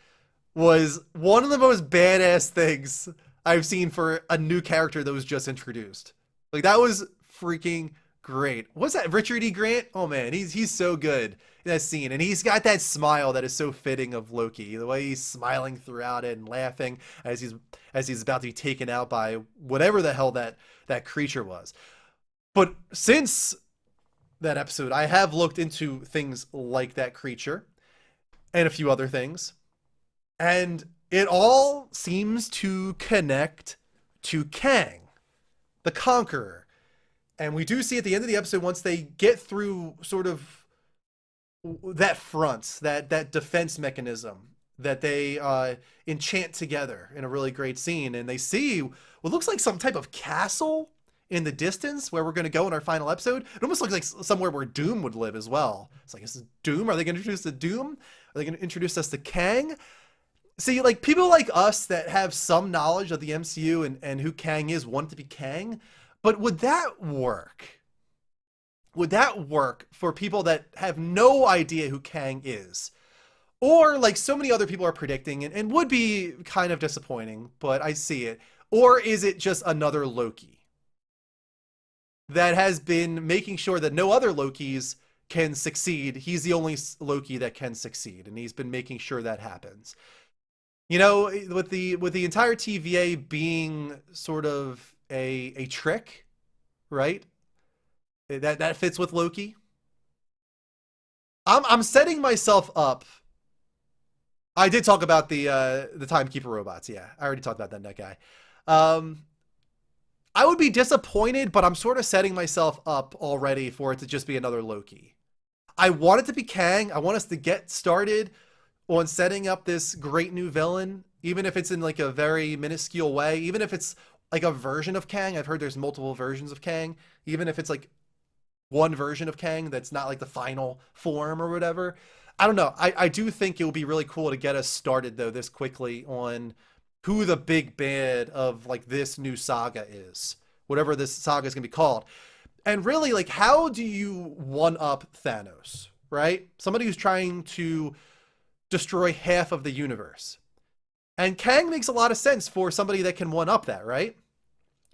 was one of the most badass things I've seen for a new character that was just introduced. Like, that was freaking great. What's that, Richard E. Grant? Oh man, he's so good in that scene, and he's got that smile that is so fitting of Loki. The way he's smiling throughout it and laughing as he's about to be taken out by whatever the hell that creature was. But since that episode, I have looked into things like that creature and a few other things, and it all seems to connect to Kang, the Conqueror. And we do see at the end of the episode, once they get through sort of that front, that defense mechanism that they enchant together in a really great scene, and they see what looks like some type of castle in the distance where we're going to go in our final episode. It almost looks like somewhere where Doom would live as well. It's like, is this Doom? Are they going to introduce the Doom? Are they going to introduce us to Kang? See, like, people like us that have some knowledge of the MCU and who Kang is want to be Kang, But would that work? Would that work for people that have no idea who Kang is? Or like so many other people are predicting, and would be kind of disappointing, but I see it. Or is it just another Loki that has been making sure that no other Lokis can succeed? He's the only Loki that can succeed, and he's been making sure that happens. You know, with the entire TVA being sort of a trick, right? That fits with Loki. I'm setting myself up. I did talk about the timekeeper robots. Yeah, I already talked about that guy. I would be disappointed, but I'm sort of setting myself up already for it to just be another Loki. I want it to be Kang. I want us to get started on setting up this great new villain, even if it's in like a very minuscule way, even if it's like a version of Kang. I've heard there's multiple versions of Kang, even if it's like one version of Kang that's not like the final form or whatever. I don't know. I do think it would be really cool to get us started though this quickly on who the big bad of like this new saga is, whatever this saga is going to be called. And really, like, how do you one up Thanos, right? Somebody who's trying to destroy half of the universe. And Kang makes a lot of sense for somebody that can one up that, right?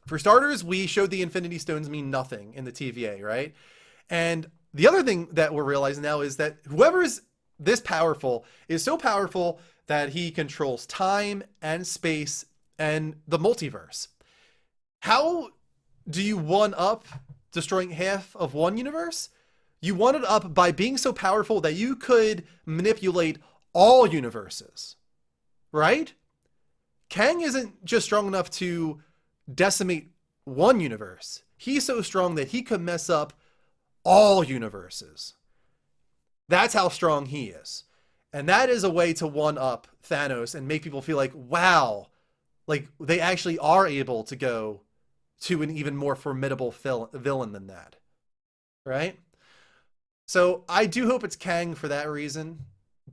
For starters, we showed the Infinity Stones mean nothing in the TVA, right? And the other thing that we're realizing now is that whoever's this powerful is so powerful that he controls time and space and the multiverse. How do you one up destroying half of one universe? You one it up by being so powerful that you could manipulate all universes, right? Kang isn't just strong enough to decimate one universe. He's so strong that he could mess up all universes. That's how strong he is. And that is a way to one up Thanos and make people feel like, wow, like they actually are able to go to an even more formidable villain than that. Right? So I do hope it's Kang for that reason,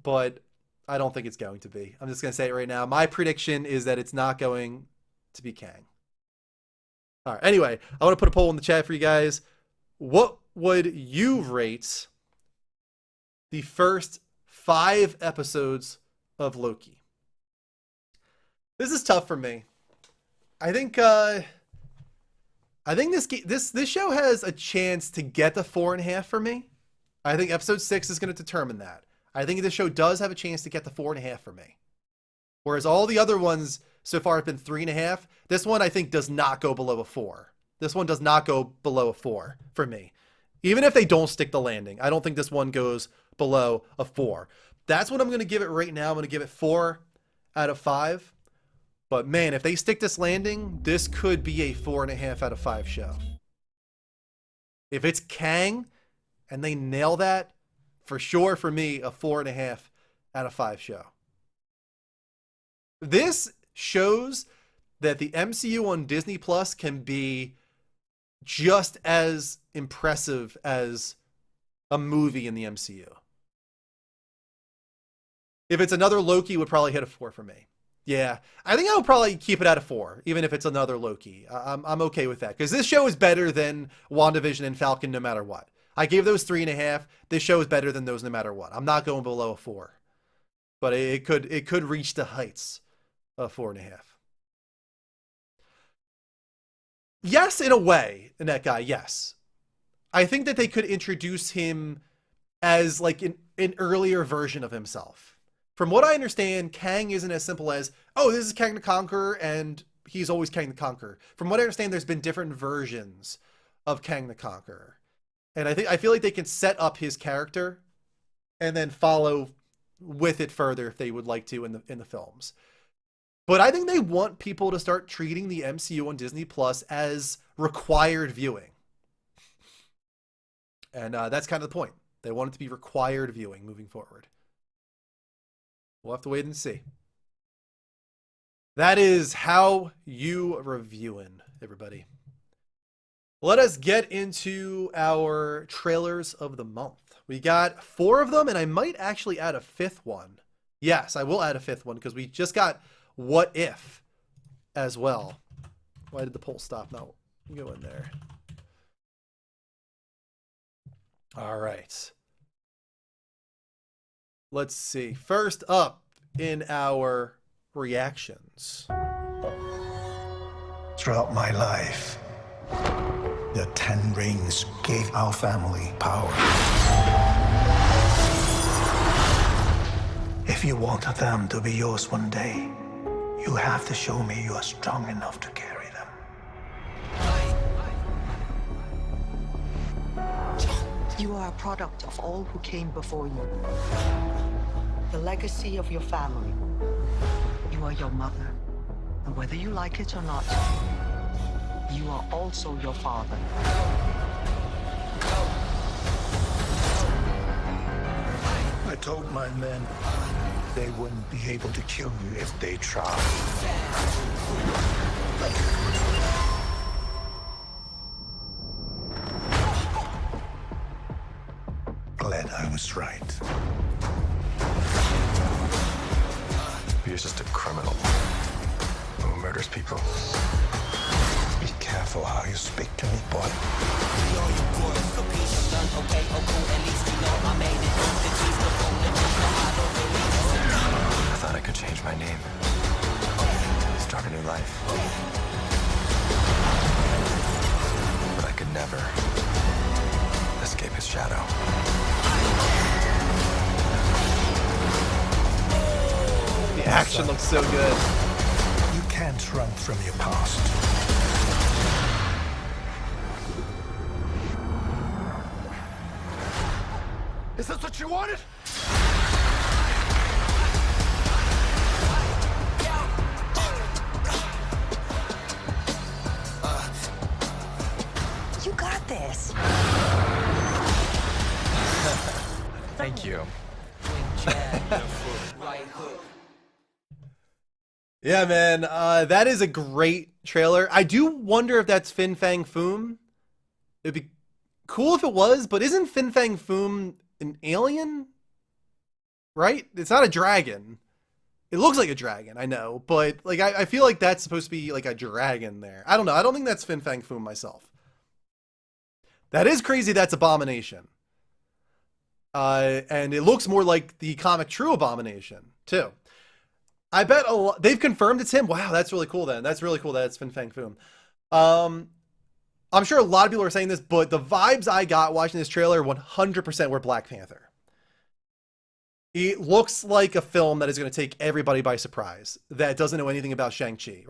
but I don't think it's going to be. I'm just going to say it right now. My prediction is that it's not going to be Kang. All right. Anyway, I want to put a poll in the chat for you guys. What would you rate the first 5 episodes of Loki? This is tough for me. I think this show has a chance to get the 4.5 for me. I think episode 6 is going to determine that. I think this show does have a chance to get the 4.5 for me. Whereas all the other ones so far have been 3.5. This one I think does not go below a 4. This one does not go below a 4 for me. Even if they don't stick the landing, I don't think this one goes below a 4. That's what I'm going to give it right now. I'm going to give it 4 out of 5. But man, if they stick this landing, this could be a 4.5 out of 5 show. If it's Kang and they nail that, for sure for me, a 4.5 out of 5 show. This shows that the MCU on Disney Plus can be just as impressive as a movie in the MCU. If it's another Loki, it would probably hit a 4 for me. Yeah, I think I would probably keep it at a 4, even if it's another Loki. I'm okay with that, because this show is better than WandaVision and Falcon no matter what. I gave those 3.5. This show is better than those no matter what. I'm not going below a 4. But it could reach the heights of 4.5. Yes, in a way, that guy, yes. I think that they could introduce him as like an earlier version of himself. From what I understand, Kang isn't as simple as, oh, this is Kang the Conqueror, and he's always Kang the Conqueror. From what I understand, there's been different versions of Kang the Conqueror. And I feel like they can set up his character and then follow with it further if they would like to in the films. But I think they want people to start treating the MCU on Disney Plus as required viewing. And that's kind of the point. They want it to be required viewing moving forward. We'll have to wait and see. That is how you reviewing, everybody. Let us get into our trailers of the month. We got 4 of them, and I might actually add a 5th one. Yes, I will add a 5th one, because we just got What If as well. Why did the poll stop? No. Go in there. All right. Let's see. First up in our reactions. Throughout my life, the 10 rings gave our family power. If you want them to be yours one day, you have to show me you are strong enough to carry them. You are a product of all who came before you. The legacy of your family. You are your mother. And whether you like it or not, you are also your father. I told my men they wouldn't be able to kill you if they tried. Glad I was right. He's just a criminal who murders people. Be careful how you speak to me, boy. I thought I could change my name, start a new life. But I could never escape his shadow. The action looks so good. You can't run from your past. Is this what you wanted? You got this. Thank you. Yeah, man, that is a great trailer. I do wonder if that's Fin Fang Foom. It'd be cool if it was, but isn't Fin Fang Foom an alien? Right? It's not a dragon. It looks like a dragon, I know, but like I feel like that's supposed to be like a dragon there. I don't know. I don't think that's Fin Fang Foom myself. That is crazy. That's Abomination. And it looks more like the comic True Abomination too. I bet a lot, they've confirmed it's him. Wow, that's really cool then. That's really cool that it's Fin Fang Foom. I'm sure a lot of people are saying this, but the vibes I got watching this trailer 100% were Black Panther. It looks like a film that is going to take everybody by surprise that doesn't know anything about Shang-Chi,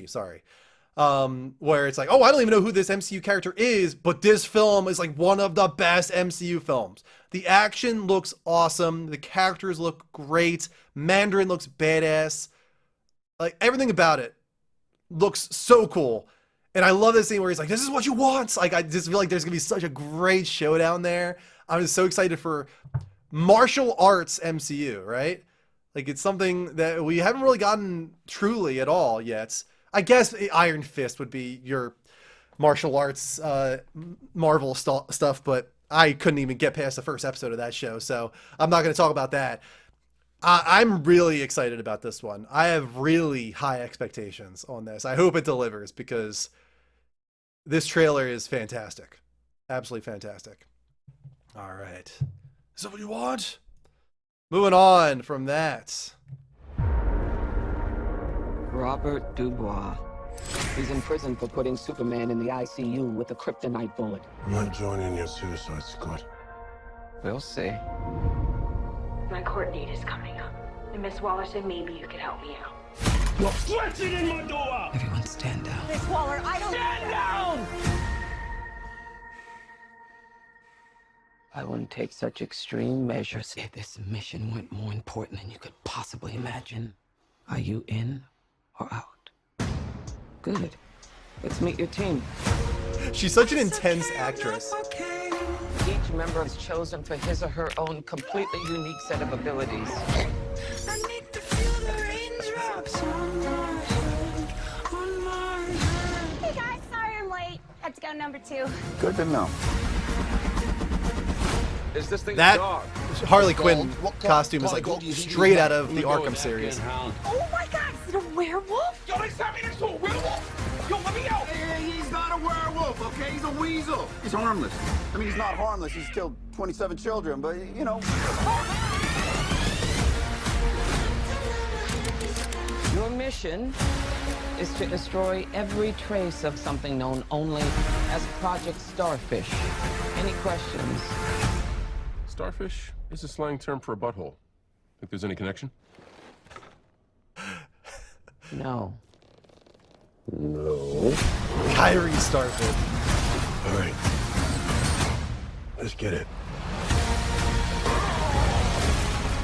sorry. Where it's like, oh, I don't even know who this MCU character is, but this film is like one of the best MCU films. The action looks awesome. The characters look great. Mandarin looks badass. Like everything about it looks so cool. And I love this scene where he's like, this is what you want. Like, I just feel like there's gonna be such a great showdown there. I'm just so excited for martial arts MCU, right? Like it's something that we haven't really gotten truly at all yet. I guess Iron Fist would be your martial arts Marvel stuff, but I couldn't even get past the first episode of that show, so I'm not going to talk about that. I'm really excited about this one. I have really high expectations on this. I hope it delivers because this trailer is fantastic. Absolutely fantastic. All right. Is that what you want? Moving on from that. Robert Dubois. He's in prison for putting Superman in the ICU with a kryptonite bullet. I'm not joining your suicide squad. We'll see. My court date is coming up. And Miss Waller said maybe you could help me out. You're stretching in my door! Everyone stand down. Miss Waller, I don't... Stand down! I wouldn't take such extreme measures if this mission went more important than you could possibly imagine. Are you in or out? Good. Let's meet your team. She's such an intense actress. Each member is chosen for his or her own completely unique set of abilities. Hey guys, sorry I'm late. Had to go number 2. Good to know. Is this thing That dog? Harley Quinn costume is like straight out of the Arkham series. Oh my god, is it a werewolf? Yo, they sent me next to a werewolf! Yo, let me out! Hey, he's not a werewolf! wolf, okay? He's a weasel. He's harmless. I mean, he's not harmless. He's killed 27 children, but, you know. Your mission is to destroy every trace of something known only as Project Starfish. Any questions? Starfish is a slang term for a butthole. Think there's any connection? No. No. Kyrie Starfish. All right. Let's get it.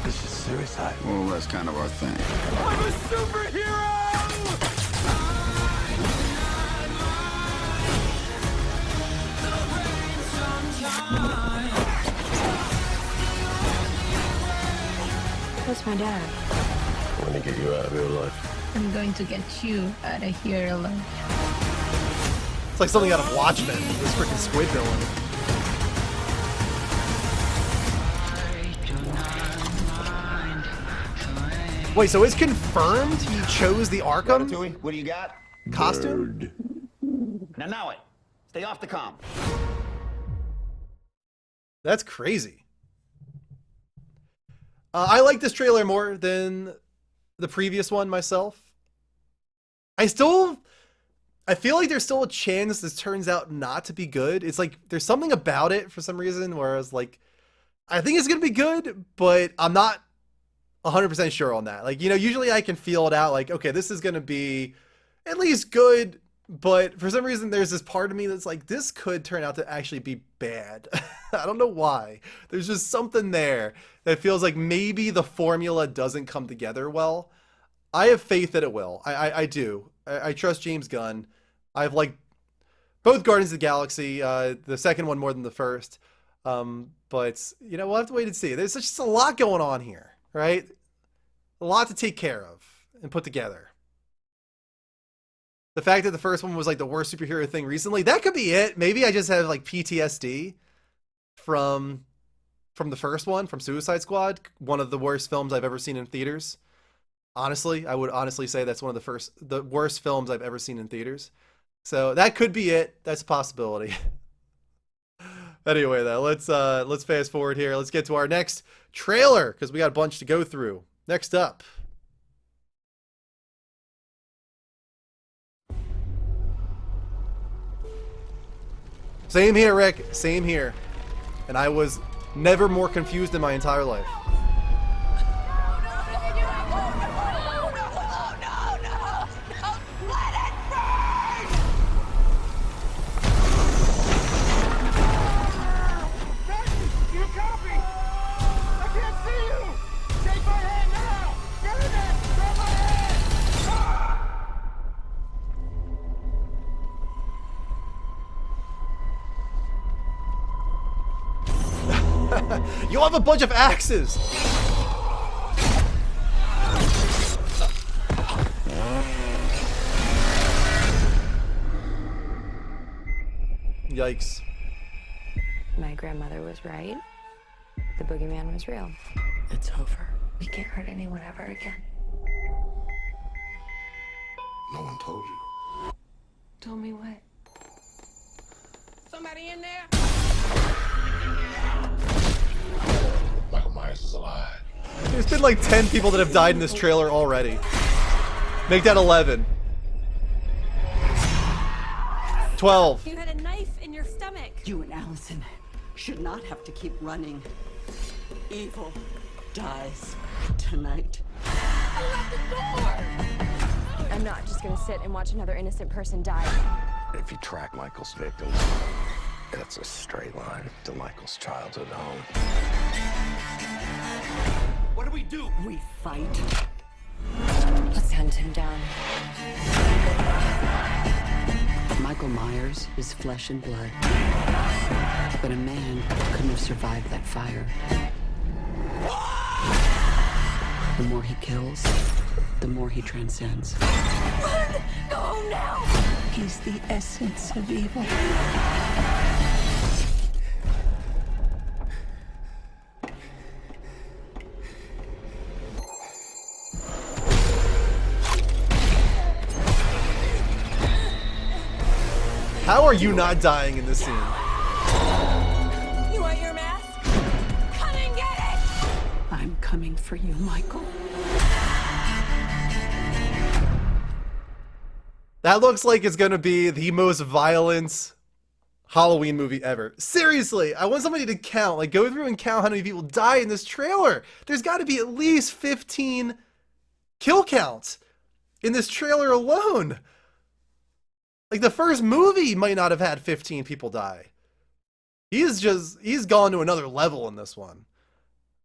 This is suicide. Well, that's kind of our thing. I'm a superhero! What's my dad? I'm gonna get you out of real life. I'm going to get you out of here alone. It's like something out of Watchmen. This freaking squid villain. Wait, so it's confirmed he chose the Arkham Ratatouille, what do you got? costume? Now it. Stay off the comm. That's crazy. I like this trailer more than the previous one myself. I feel like there's still a chance this turns out not to be good. It's like there's something about it for some reason where I was like, I think it's gonna be good, but I'm not 100% sure on that. Like, you know, usually I can feel it out. Like, okay, this is gonna be at least good, but for some reason there's this part of me that's like, this could turn out to actually be bad. I don't know why. There's just something there that feels like maybe the formula doesn't come together well. I have faith that it will. I do. I trust James Gunn. I've liked both Guardians of the Galaxy, the second one more than the first. But, you know, we'll have to wait and see. There's just a lot going on here, right? A lot to take care of and put together. The fact that the first one was like the worst superhero thing recently, that could be it. Maybe I just have like PTSD from the first one, from Suicide Squad, one of the worst films I've ever seen in theaters. Honestly, I would honestly say that's one of the worst films I've ever seen in theaters. So that could be it. That's a possibility. Anyway, though, let's fast forward here. Let's get to our next trailer because we got a bunch to go through. Next up. Same here, Rick. Same here. And I was never more confused in my entire life. You'll have a bunch of axes! Yikes. My grandmother was right. The boogeyman was real. It's over. We can't hurt anyone ever again. No one told you. Told me what? Somebody in there? Michael Myers is alive. There's been like 10 people that have died in this trailer already. Make that 11. 12. You had a knife in your stomach. You and Allison should not have to keep running. Evil dies tonight. I'm not just gonna sit and watch another innocent person die. If you track Michael's victims, that's a straight line to Michael's childhood home. What do we do? We fight. Let's hunt him down. Michael Myers is flesh and blood. But a man couldn't have survived that fire. The more he kills, the more he transcends. Run! Go home now! He's the essence of evil. How are you not dying in this scene? You want your mask? Come and get it! I'm coming for you, Michael. That looks like it's going to be the most violent Halloween movie ever. Seriously, I want somebody to count, like go through and count how many people die in this trailer. There's got to be at least 15 kill counts in this trailer alone. Like the first movie might not have had 15 people die. He's gone to another level in this one.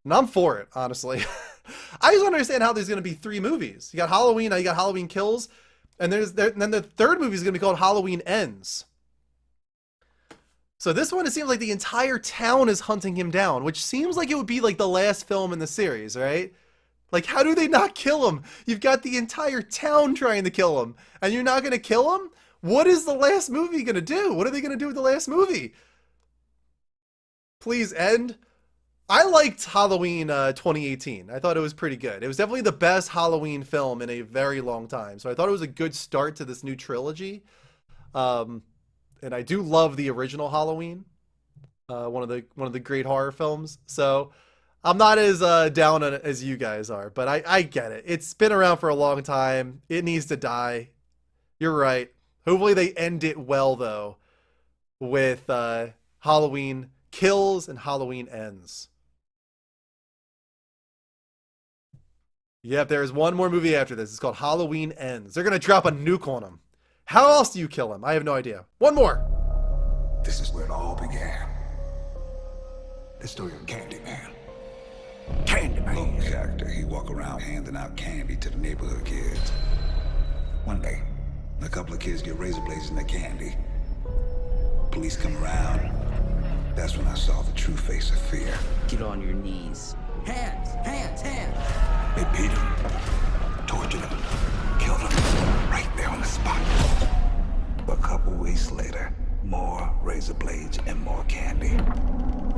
And I'm for it, honestly. I just don't understand how there's going to be 3 movies. You got Halloween, now you got Halloween Kills, and then the third movie is going to be called Halloween Ends. So this one, it seems like the entire town is hunting him down, which seems like it would be like the last film in the series, right? Like, how do they not kill him? You've got the entire town trying to kill him, and you're not going to kill him? What is the last movie going to do? What are they going to do with the last movie? Please end. I liked Halloween 2018. I thought it was pretty good. It was definitely the best Halloween film in a very long time. So I thought it was a good start to this new trilogy. And I do love the original Halloween, one of the great horror films. So I'm not as down on it as you guys are, but I get it. It's been around for a long time. It needs to die. You're right. Hopefully they end it well though, with Halloween Kills and Halloween Ends. Yep, there is one more movie after this. It's called Halloween Ends. They're going to drop a nuke on him. How else do you kill him? I have no idea. One more. This is where it all began. The story of Candyman. Local character, he walk around handing out candy to the neighborhood kids. One day, a couple of kids get razor blades in their candy. Police come around. That's when I saw the true face of fear. Get on your knees. Hands, hands, hands. They beat him, tortured him, killed him right there on the spot. A couple weeks later, more razor blades and more candy.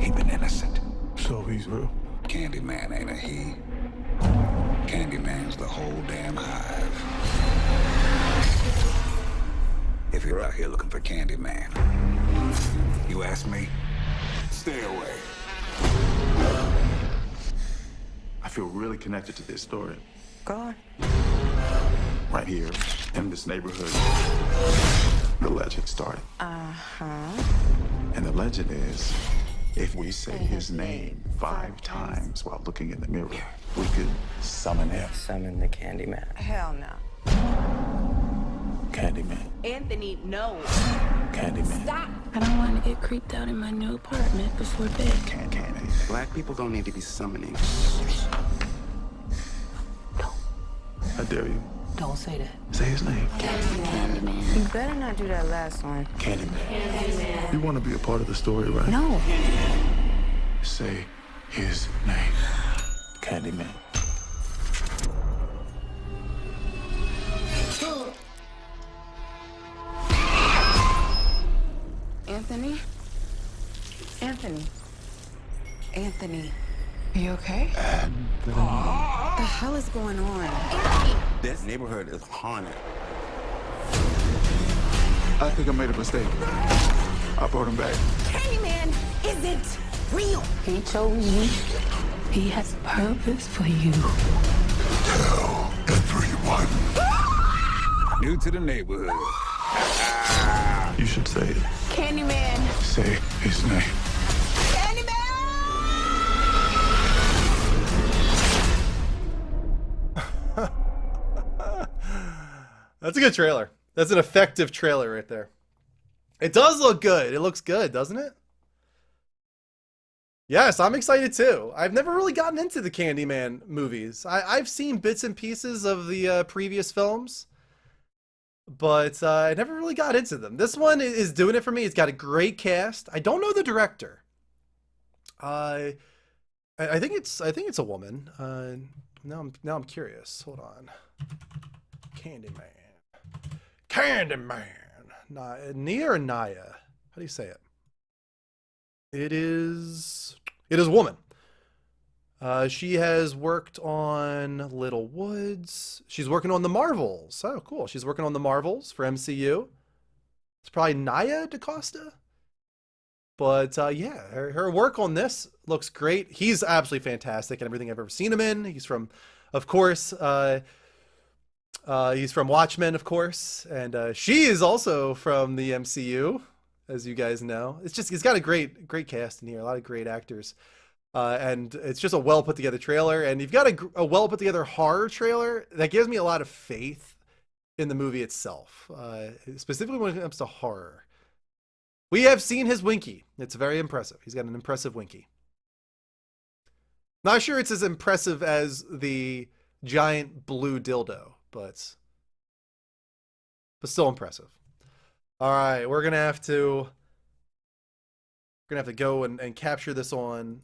He been innocent. So he's real? Candyman ain't a he. Candyman's the whole damn hive. If you're out here looking for Candyman, you ask me, stay away. I feel really connected to this story. Go on. Right here, in this neighborhood, the legend started. Uh-huh. And the legend is, if we say his name 5 times while looking in the mirror, we could summon him. Summon the Candyman. Hell no. Candyman. Anthony, no. Candyman. Stop. I don't want to get creeped out in my new apartment before bed. Candy. Black people don't need to be summoning. I dare you. Don't say that. Say his name. Candyman. You better not do that last one. Candyman. You want to be a part of the story, right? No. Say his name. Candyman. Anthony? Anthony? Anthony? Are you okay? What the hell is going on? This neighborhood is haunted. I think I made a mistake. I brought him back. Candyman isn't real. He chose you. He has purpose for you. Tell everyone. New to the neighborhood. You should say it. Candyman. Say his name. That's a good trailer. That's an effective trailer right there. It does look good. It looks good, doesn't it? Yes, I'm excited too. I've never really gotten into the Candyman movies. I've seen bits and pieces of the previous films, but I never really got into them. This one is doing it for me. It's got a great cast. I don't know the director. I think it's a woman. Now I'm curious. Hold on. Candyman. Nia or Naya? How do you say it? It is a woman. She has worked on Little Woods. She's working on the Marvels. Oh, cool. She's working on the Marvels for MCU. It's probably Naya DaCosta. But yeah, her work on this looks great. He's absolutely fantastic in everything I've ever seen him in. He's from, of course, he's from Watchmen, of course, and she is also from the MCU, as you guys know. It's just, he's got a great cast in here, a lot of great actors, and it's just a well put together trailer. And you've got a well put together horror trailer that gives me a lot of faith in the movie itself, specifically when it comes to horror. We have seen his winky. It's very impressive. He's got an impressive winky. Not sure it's as impressive as the giant blue dildo, but still impressive. All right, we're gonna have to go and capture this on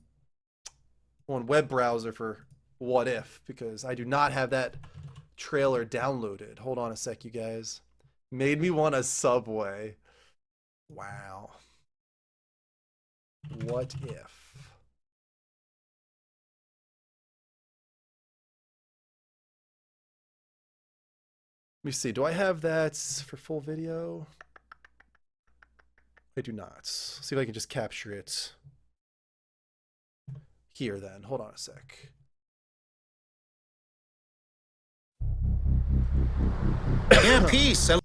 web browser for What If, because I do not have that trailer downloaded. Hold on a sec, you guys. Made me want a Subway. Wow. What if? Let me see. Do I have that for full video? I do not. Let's see if I can just capture it here then. Hold on a sec. Yeah, peace. All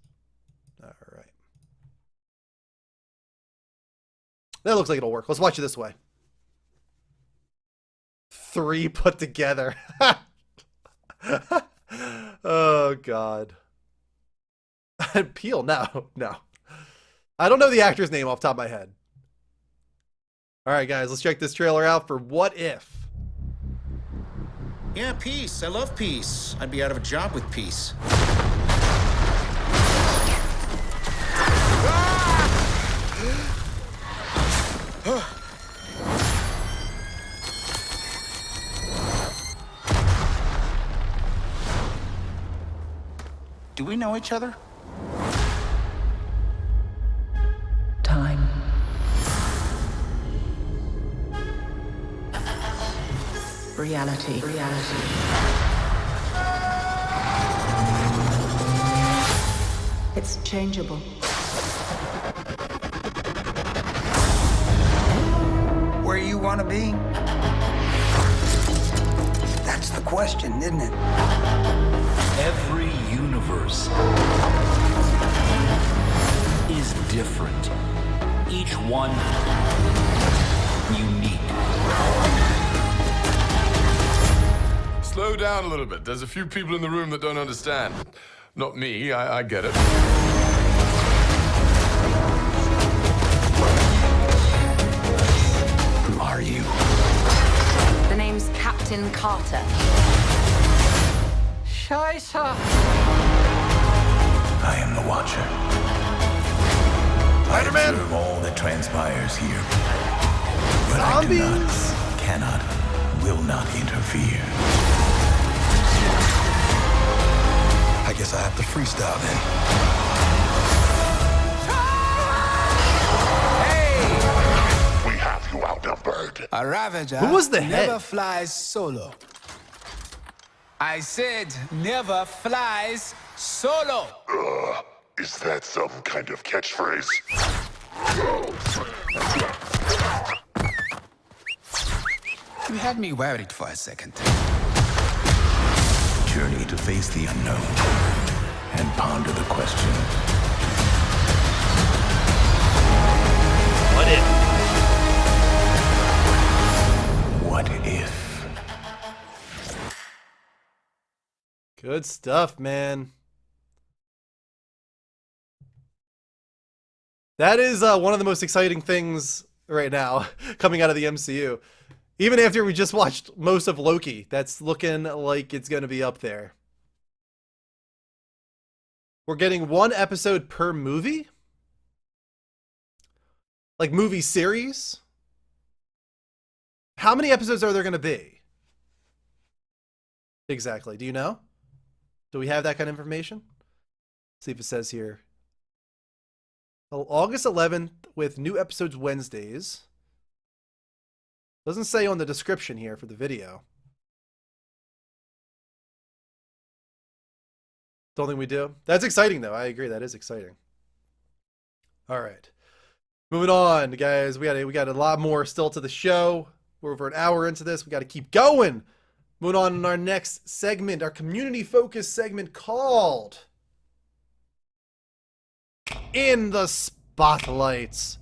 right. That looks like it'll work. Let's watch it this way. 3 put together. Oh, God. Peel? No. I don't know the actor's name off the top of my head. All right, guys, let's check this trailer out for What If. Yeah, peace. I love peace. I'd be out of a job with peace. Do we know each other? Time. Reality. It's changeable. Where you want to be? That's the question, isn't it? Every universe is different. Each one unique. Slow down a little bit. There's a few people in the room that don't understand. Not me, I get it. Who are you? The name's Captain Carter. Scheiße. I am the Watcher. I observe all that transpires here. But Zombies? I cannot, will not interfere. I guess I have to freestyle then. We have you outnumbered. A Ravager Who was the head? never flies solo. I said never flies solo. Is that some kind of catchphrase? You had me worried for a second. Journey to face the unknown and ponder the question. What if? What if? Good stuff, man. That is one of the most exciting things right now coming out of the MCU. Even after we just watched most of Loki, that's looking like it's going to be up there. We're getting 1 episode per movie? Like movie series? How many episodes are there going to be? Exactly. Do you know? Do we have that kind of information? See if it says here. Well, August 11th with new episodes Wednesdays. Doesn't say on the description here for the video. Don't think we do. That's exciting though. I agree. That is exciting. All right. Moving on, guys. We got a lot more still to the show. We're over an hour into this. We got to keep going. Moving on in our next segment, our community-focused segment called In the Spotlights.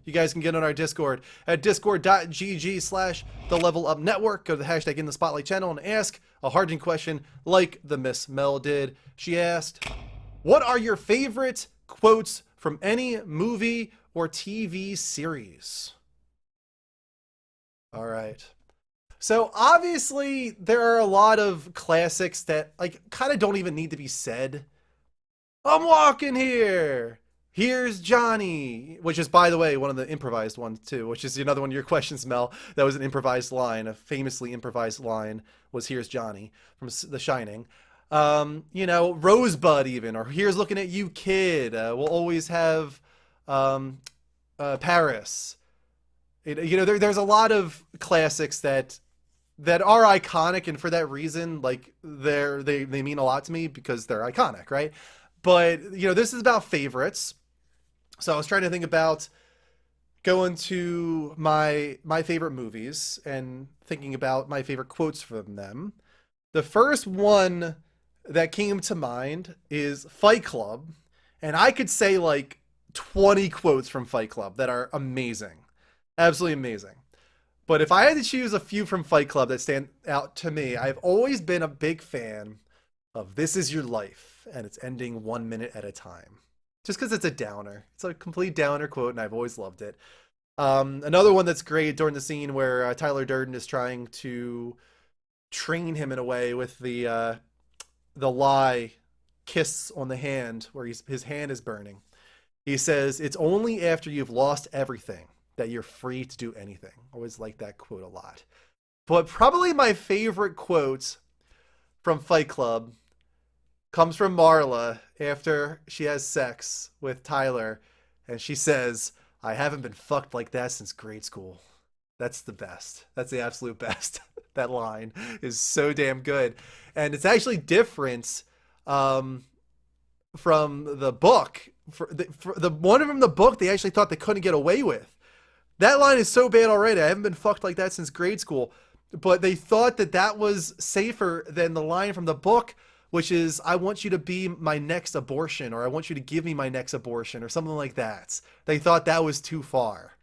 You guys can get on our Discord at discord.gg/thelevelupnetwork. Go to the hashtag In the Spotlight channel and ask a hard-hitting question like the Miss Mel did. She asked, what are your favorite quotes from any movie or TV series? All right. So obviously there are a lot of classics that like kind of don't even need to be said. I'm walking here. Here's Johnny, which is, by the way, one of the improvised ones too, which is another one of your questions, Mel. That was an improvised line, a famously improvised line was "Here's Johnny" from The Shining. You know, Rosebud even, or "Here's looking at you, kid." We'll always have Paris. You know, there's a lot of classics that are iconic, and for that reason, like they mean a lot to me because they're iconic, right? But you know, this is about favorites. So I was trying to think about going to my favorite movies and thinking about my favorite quotes from them. The first one that came to mind is Fight Club, and I could say like 20 quotes from Fight Club that are amazing, absolutely amazing. But if I had to choose a few from Fight Club that stand out to me, I've always been a big fan of "This is your life, and it's ending 1 minute at a time." Just because it's a downer. It's a complete downer quote, and I've always loved it. Another one that's great during the scene where Tyler Durden is trying to train him in a way with the lie kiss on the hand where his hand is burning. He says, "It's only after you've lost everything that you're free to do anything." Always like that quote a lot. But probably my favorite quote from Fight Club comes from Marla after she has sex with Tyler, and she says, "I haven't been fucked like that since grade school." That's the best. That's the absolute best. That line is so damn good. And it's actually different from the book. For the one from the book, they actually thought they couldn't get away with. That line is so bad already. "I haven't been fucked like that since grade school." But they thought that was safer than the line from the book, which is, "I want you to be my next abortion," or "I want you to give me my next abortion," or something like that. They thought that was too far.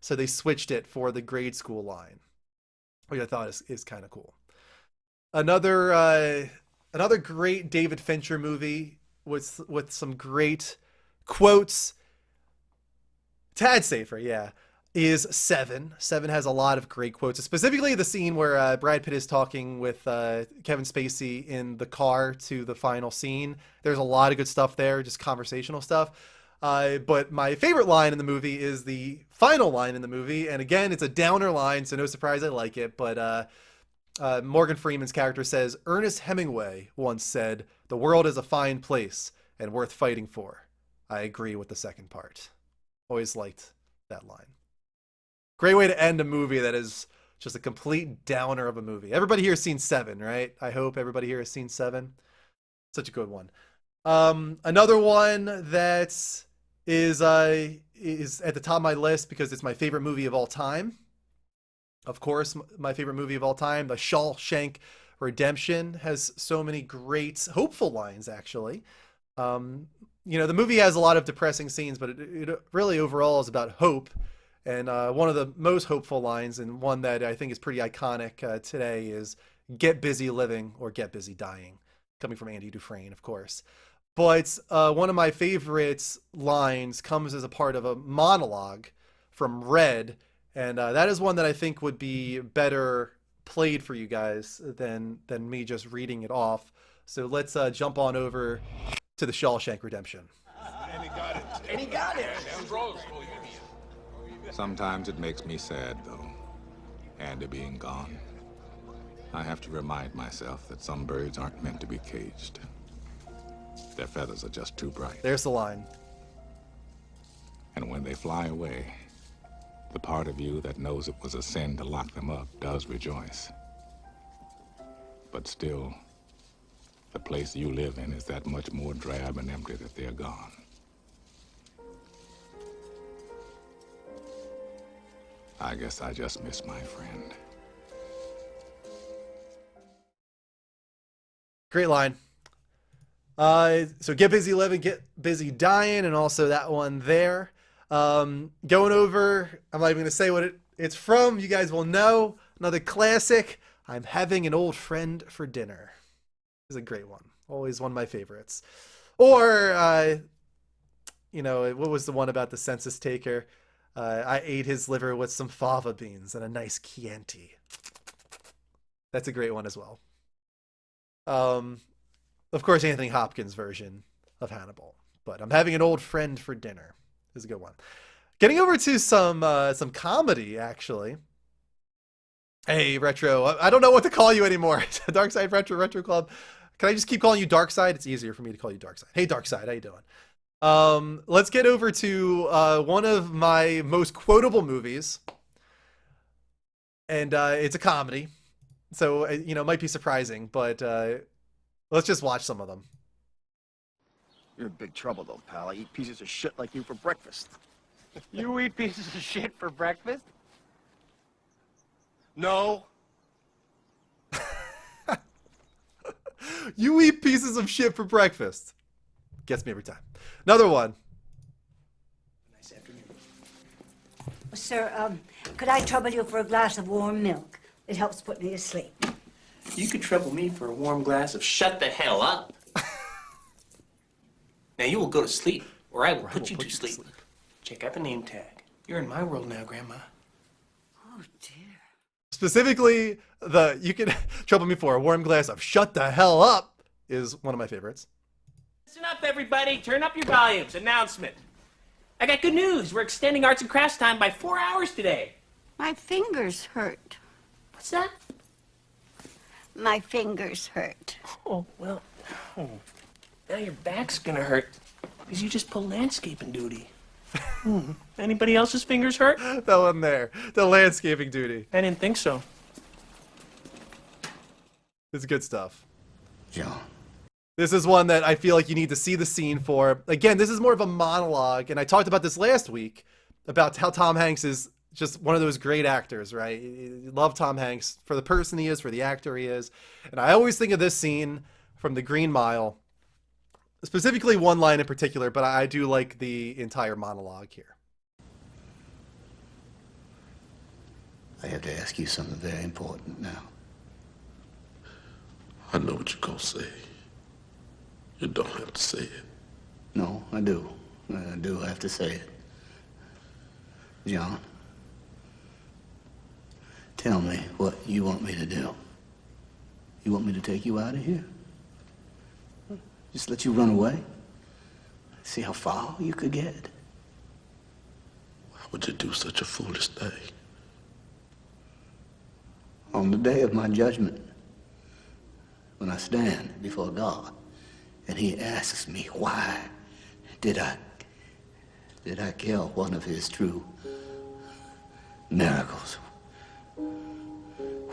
So they switched it for the grade school line, which I thought is kind of cool. Another great David Fincher movie with some great quotes. Tad safer, yeah, is Seven. Seven has a lot of great quotes, specifically the scene where Brad Pitt is talking with Kevin Spacey in the car to the final scene. There's a lot of good stuff there, just conversational stuff. But my favorite line in the movie is the final line in the movie. And again, it's a downer line, so no surprise I like it. But Morgan Freeman's character says, "Ernest Hemingway once said, 'The world is a fine place and worth fighting for.' I agree with the second part." Always liked that line. Great way to end a movie that is just a complete downer of a movie. Everybody here has seen Seven, right? I hope everybody here has seen Seven. Such a good one. Another one that is at the top of my list because it's my favorite movie of all time. Of course, my favorite movie of all time, The Shawshank Redemption, has so many great, hopeful lines, actually. You know, the movie has a lot of depressing scenes, but it really overall is about hope. And one of the most hopeful lines, and one that I think is pretty iconic today, is "Get busy living or get busy dying," coming from Andy Dufresne, of course. But one of my favorite lines comes as a part of a monologue from Red, and that is one that I think would be better played for you guys than me just reading it off. So let's jump on over to The Shawshank Redemption. And he got it. And he got it. Sometimes it makes me sad, though, Andy being gone. I have to remind myself that some birds aren't meant to be caged. Their feathers are just too bright. There's the line. And when they fly away, the part of you that knows it was a sin to lock them up does rejoice. But still, the place you live in is that much more drab and empty that they're gone. I guess I just miss my friend. Great line. So get busy living, get busy dying, and also that one there. Going over, I'm not even going to say what it's from. You guys will know. Another classic. I'm having an old friend for dinner. This is a great one. Always one of my favorites. Or, what was the one about the census taker? I ate his liver with some fava beans and a nice Chianti. That's a great one as well. Of course, Anthony Hopkins' version of Hannibal. But I'm having an old friend for dinner is a good one. Getting over to some comedy, actually. Hey, Retro. I don't know what to call you anymore. Dark Side Retro Club. Can I just keep calling you Dark Side? It's easier for me to call you Dark Side. Hey, Dark Side. How you doing? Let's get over to one of my most quotable movies. And it's a comedy. So, it might be surprising, but let's just watch some of them. You're in big trouble, though, pal. I eat pieces of shit like you for breakfast. You eat pieces of shit for breakfast? No. You eat pieces of shit for breakfast. Gets me every time. Another one. Nice afternoon. Sir, could I trouble you for a glass of warm milk? It helps put me to sleep. You could trouble me for a warm glass of shut the hell up. Now you will go to sleep, or I will put you to sleep. Check out the name tag. You're in my world now, Grandma. Oh, dear. Specifically, you can trouble me for a warm glass of shut the hell up is one of my favorites. Listen up, everybody. Turn up your volumes. Announcement. I got good news. We're extending arts and crafts time by 4 hours today. My fingers hurt. What's that? My fingers hurt. Oh, well. Now your back's gonna hurt because you just pulled landscaping duty. Anybody else's fingers hurt? That one there. The landscaping duty. I didn't think so. It's good stuff. John. This is one that I feel like you need to see the scene for. Again, this is more of a monologue, and I talked about this last week about how Tom Hanks is just one of those great actors, right? You love Tom Hanks for the person he is, for the actor he is. And I always think of this scene from The Green Mile, specifically one line in particular, but I do like the entire monologue here. I have to ask you something very important now. I know what you're gonna say. You don't have to say it. No, I do. I do have to say it. John, tell me what you want me to do. You want me to take you out of here? Just let you run away? See how far you could get? Why would you do such a foolish thing? On the day of my judgment, when I stand before God, and he asks me, why did I kill one of his true miracles?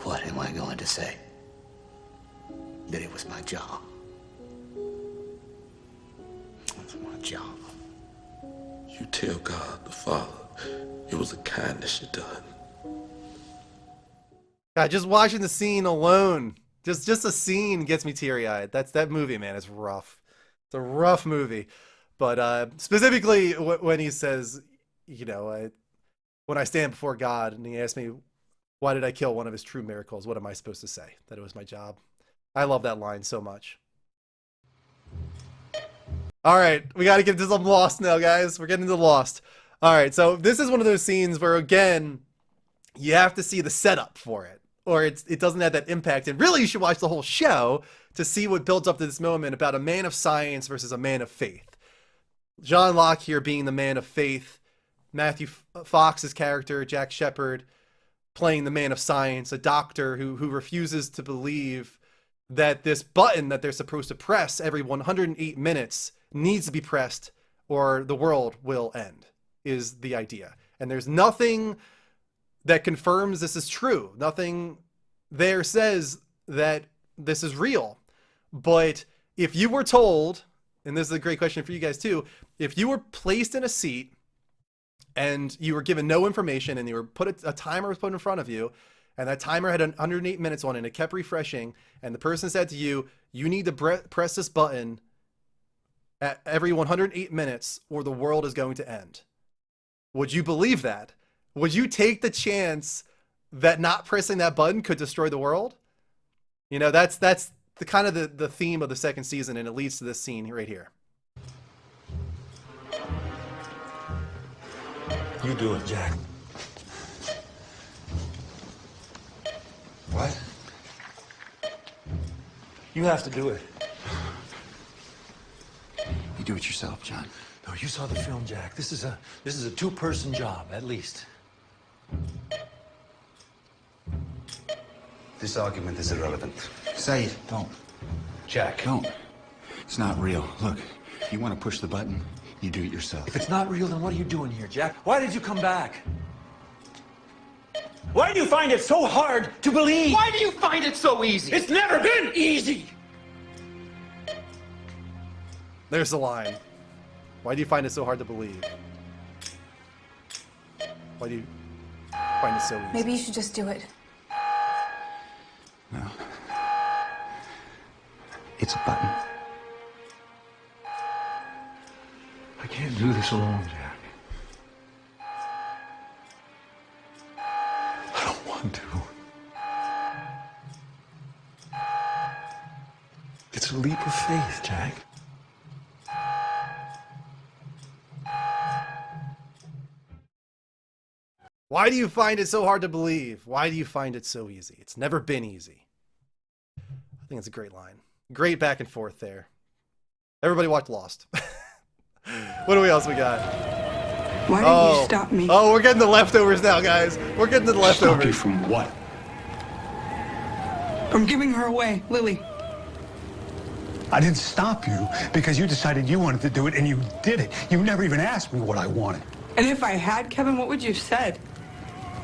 What am I going to say? That it was my job. It's my job. You tell God the Father it was a kindness you done. God, just watching the scene alone, just a scene gets me teary-eyed. That movie, man, is rough. It's a rough movie. But specifically when he says, when I stand before God and he asks me, why did I kill one of his true miracles? What am I supposed to say? That it was my job. I love that line so much. All right, we got to get to some Lost now, guys. We're getting into Lost. All right, so this is one of those scenes where, again, you have to see the setup for it, or it doesn't have that impact. And really, you should watch the whole show to see what builds up to this moment about a man of science versus a man of faith. John Locke here being the man of faith, Matthew Fox's character, Jack Shepherd, playing the man of science, a doctor who refuses to believe that this button that they're supposed to press every 108 minutes needs to be pressed or the world will end, is the idea. And there's nothing that confirms this is true. Nothing there says that this is real. But if you were told, and this is a great question for you guys too, if you were placed in a seat and you were given no information, and you were a timer was put in front of you, and that timer had 108 minutes on it, and it kept refreshing, and the person said to you, you need to press this button at every 108 minutes or the world is going to end. Would you believe that? Would you take the chance that not pressing that button could destroy the world? You know, that's the kind of the theme of the second season, and it leads to this scene right here. You do it, Jack. What? You have to do it. You do it yourself, John. No, you saw the film, Jack. This is a two-person job, at least. This argument is irrelevant. Say it. Don't. Jack. Don't. It's not real. Look, you want to push the button, you do it yourself. If it's not real, then what are you doing here, Jack? Why did you come back? Why do you find it so hard to believe? Why do you find it so easy? It's never been easy! There's the line. Why do you find it so hard to believe? Why do you find it so easy? Maybe you should just do it. No. It's a button. I can't do this alone, Jack. I don't want to. It's a leap of faith, Jack. Why do you find it so hard to believe? Why do you find it so easy? It's never been easy. I think it's a great line. Great back and forth there. Everybody watch Lost. What else we got? Why didn't you stop me? Oh, we're getting the leftovers now, guys. We're getting to the leftovers. Stop you from what? From giving her away, Lily. I didn't stop you because you decided you wanted to do it and you did it. You never even asked me what I wanted. And if I had, Kevin, what would you have said?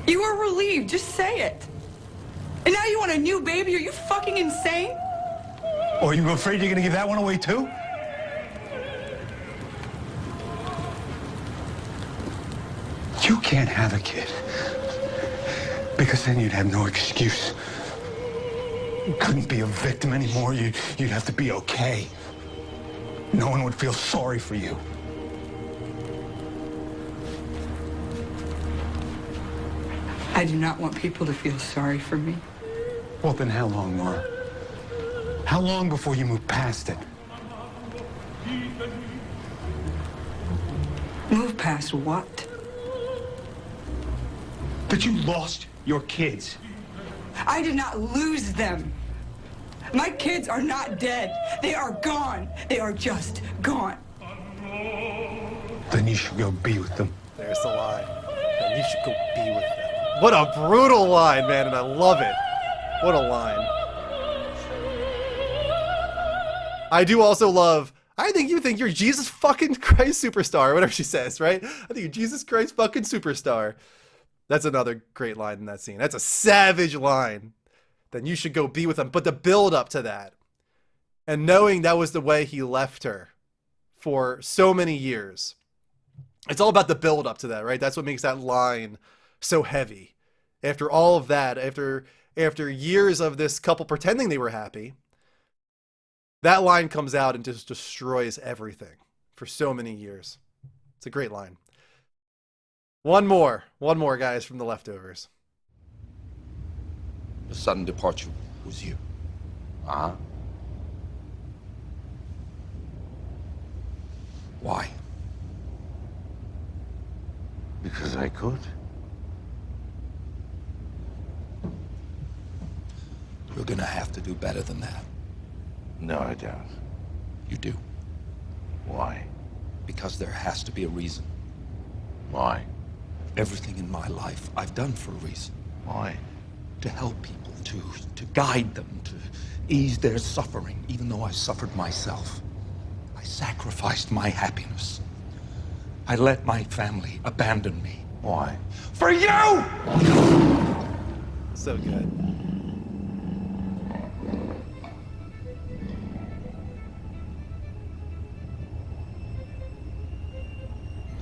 You were relieved. Just say it. And now you want a new baby? Are you fucking insane? Or are you afraid you're gonna give that one away too? You can't have a kid. Because then you'd have no excuse. You couldn't be a victim anymore. You'd have to be okay. No one would feel sorry for you. I do not want people to feel sorry for me. Well, then how long, Nora? How long before you move past it? Move past what? That you lost your kids. I did not lose them. My kids are not dead. They are gone. They are just gone. Then you should go be with them. There's the line. Then you should go be with them. What a brutal line, man, and I love it. What a line. I do also love, I think you think you're Jesus fucking Christ superstar, or whatever she says, right? I think you're Jesus Christ fucking superstar. That's another great line in that scene. That's a savage line. Then you should go be with him. But the build up to that, and knowing that was the way he left her for so many years, it's all about the build up to that, right? That's what makes that line so heavy. After all of that, after years of this couple pretending they were happy, that line comes out and just destroys everything for so many years. It's a great line. One more, guys, from the leftovers. The sudden departure was you. Uh-huh. Why? Because I could. You're gonna have to do better than that. No, I don't. You do. Why? Because there has to be a reason. Why? Everything in my life I've done for a reason. Why? To help people, to guide them, to ease their suffering, even though I suffered myself. I sacrificed my happiness. I let my family abandon me. Why? For you! So good.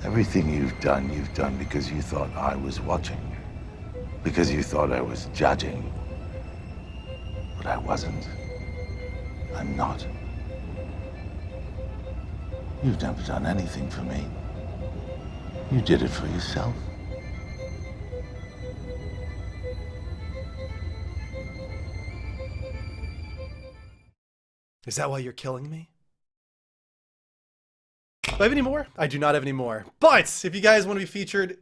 Everything you've done because you thought I was watching. Because you thought I was judging. But I wasn't. I'm not. You've never done anything for me. You did it for yourself. Is that why you're killing me? Do I have any more? I do not have any more. But if you guys want to be featured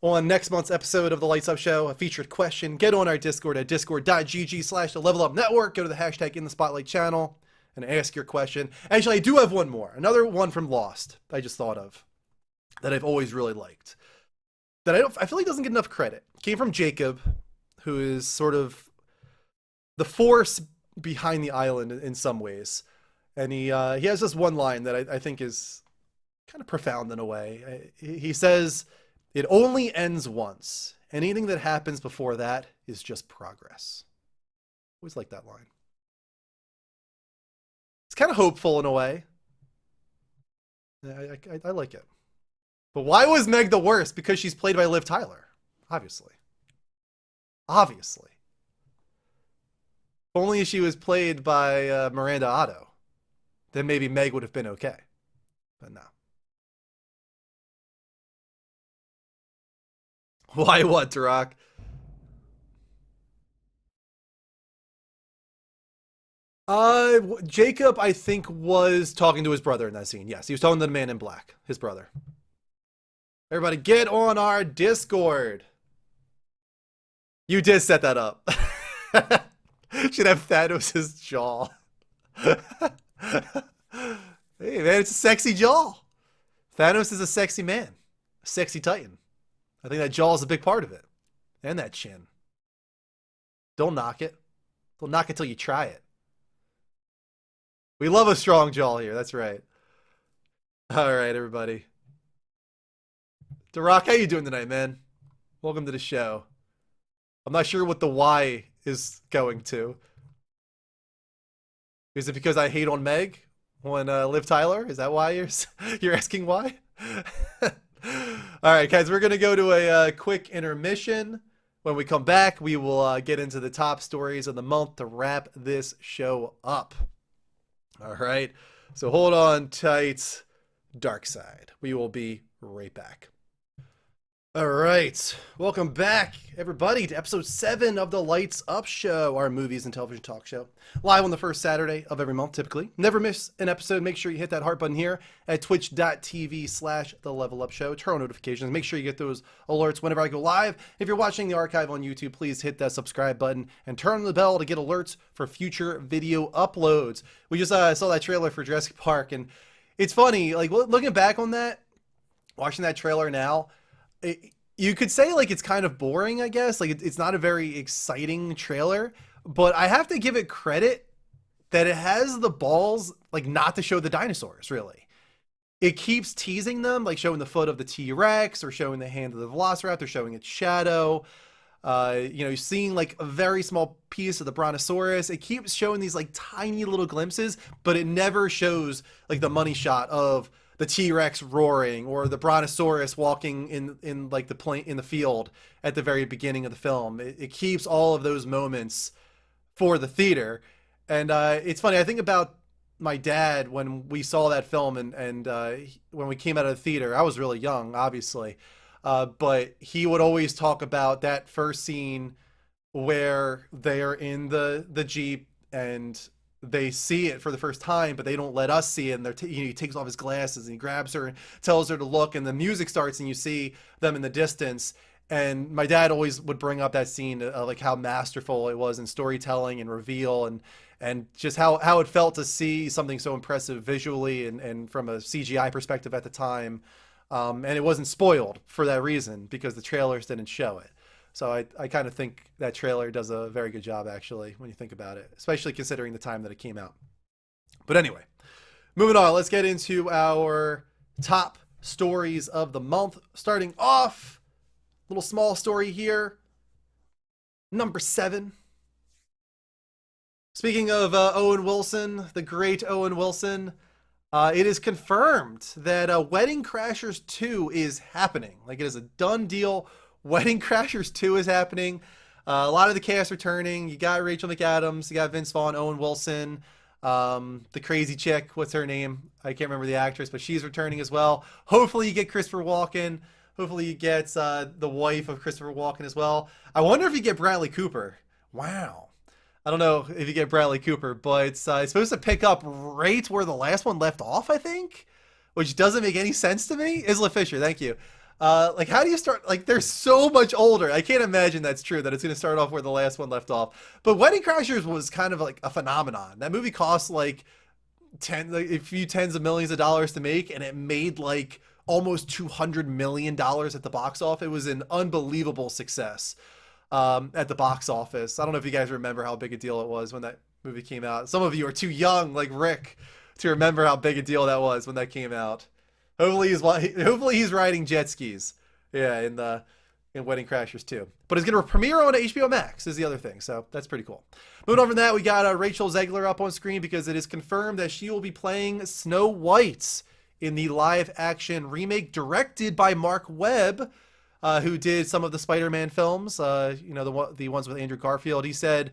on next month's episode of The Lights Up Show, a featured question, get on our Discord at discord.gg/the Level Up Network. Go to the hashtag in the Spotlight channel and ask your question. Actually, I do have one more. Another one from Lost I just thought of that I've always really liked. That I feel like doesn't get enough credit. It came from Jacob, who is sort of the force behind the island in some ways. And he has this one line that I think is kind of profound in a way. He says, "It only ends once. Anything that happens before that is just progress." Always like that line. It's kind of hopeful in a way. I like it. But why was Meg the worst? Because she's played by Liv Tyler. Obviously. Obviously. If only she was played by Miranda Otto, then maybe Meg would have been okay. But no. Why what, Tarak? Jacob, I think, was talking to his brother in that scene. Yes, he was talking to the man in black, his brother. Everybody get on our Discord. You did set that up. Should have Thanos' jaw. Hey, man, it's a sexy jaw. Thanos is a sexy man. A sexy titan. I think that jaw is a big part of it. And that chin. Don't knock it. Don't knock it till you try it. We love a strong jaw here. That's right. All right, everybody. Tarak, how you doing tonight, man? Welcome to the show. I'm not sure what the why is going to. Is it because I hate on Meg? On Liv Tyler? Is that why you're asking why? All right, guys, we're going to go to a quick intermission. When we come back, we will get into the top stories of the month to wrap this show up. All right, so hold on tight, Dark Side. We will be right back. All right, welcome back, everybody, to episode 7 of the Lights Up Show, our movies and television talk show. Live on the first Saturday of every month, typically. Never miss an episode. Make sure you hit that heart button here at twitch.tv/The Level Up Show. Turn on notifications. Make sure you get those alerts whenever I go live. If you're watching the archive on YouTube, please hit that subscribe button and turn on the bell to get alerts for future video uploads. We just saw that trailer for Jurassic Park, and it's funny, like, looking back on that, watching that trailer now, you could say, like, it's kind of boring, I guess. Like, it's not a very exciting trailer, but I have to give it credit that it has the balls, like, not to show the dinosaurs, really. It keeps teasing them, like showing the foot of the T-Rex or showing the hand of the Velociraptor, showing its shadow. You're seeing, like, a very small piece of the Brontosaurus. It keeps showing these, like, tiny little glimpses, but it never shows, like, the money shot of the T-Rex roaring or the Brontosaurus walking in like in the field at the very beginning of the film. It keeps all of those moments for the theater. And it's funny, I think about my dad when we saw that film and when we came out of the theater. I was really young, obviously, but he would always talk about that first scene where they're in the Jeep and they see it for the first time, but they don't let us see it. And he takes off his glasses and he grabs her and tells her to look, and the music starts and you see them in the distance. And my dad always would bring up that scene, like how masterful it was in storytelling and reveal, and just how it felt to see something so impressive visually and from a CGI perspective at the time. And it wasn't spoiled for that reason because the trailers didn't show it. So I kind of think that trailer does a very good job, actually, when you think about it, especially considering the time that it came out. But anyway, moving on, let's get into our top stories of the month. Starting off, little small story here. Number 7. Speaking of Owen Wilson, the great Owen Wilson, It is confirmed that Wedding Crashers 2 is happening. Like, it is a done deal. Wedding Crashers 2 is happening. A lot of the cast returning. You got Rachel McAdams. You got Vince Vaughn, Owen Wilson. The crazy chick. What's her name? I can't remember the actress, but she's returning as well. Hopefully you get Christopher Walken. Hopefully you get the wife of Christopher Walken as well. I wonder if you get Bradley Cooper. Wow. I don't know if you get Bradley Cooper, but it's supposed to pick up right where the last one left off, I think, which doesn't make any sense to me. Isla Fisher, thank you. Like, how do you start? Like, they're so much older. I can't imagine that's true, that it's going to start off where the last one left off. But Wedding Crashers was kind of like a phenomenon. That movie cost like a few tens of millions of dollars to make, and it made like almost $200 million at the box office. It was an unbelievable success at the box office. I don't know if you guys remember how big a deal it was when that movie came out. Some of you are too young, like Rick, to remember how big a deal that was when that came out. Hopefully he's riding jet skis. Yeah, in Wedding Crashers 2. But it's going to premiere on HBO Max is the other thing, so that's pretty cool. Moving on from that, we got Rachel Zegler up on screen because it is confirmed that she will be playing Snow White in the live-action remake directed by Mark Webb, who did some of the Spider-Man films, the ones with Andrew Garfield. He said,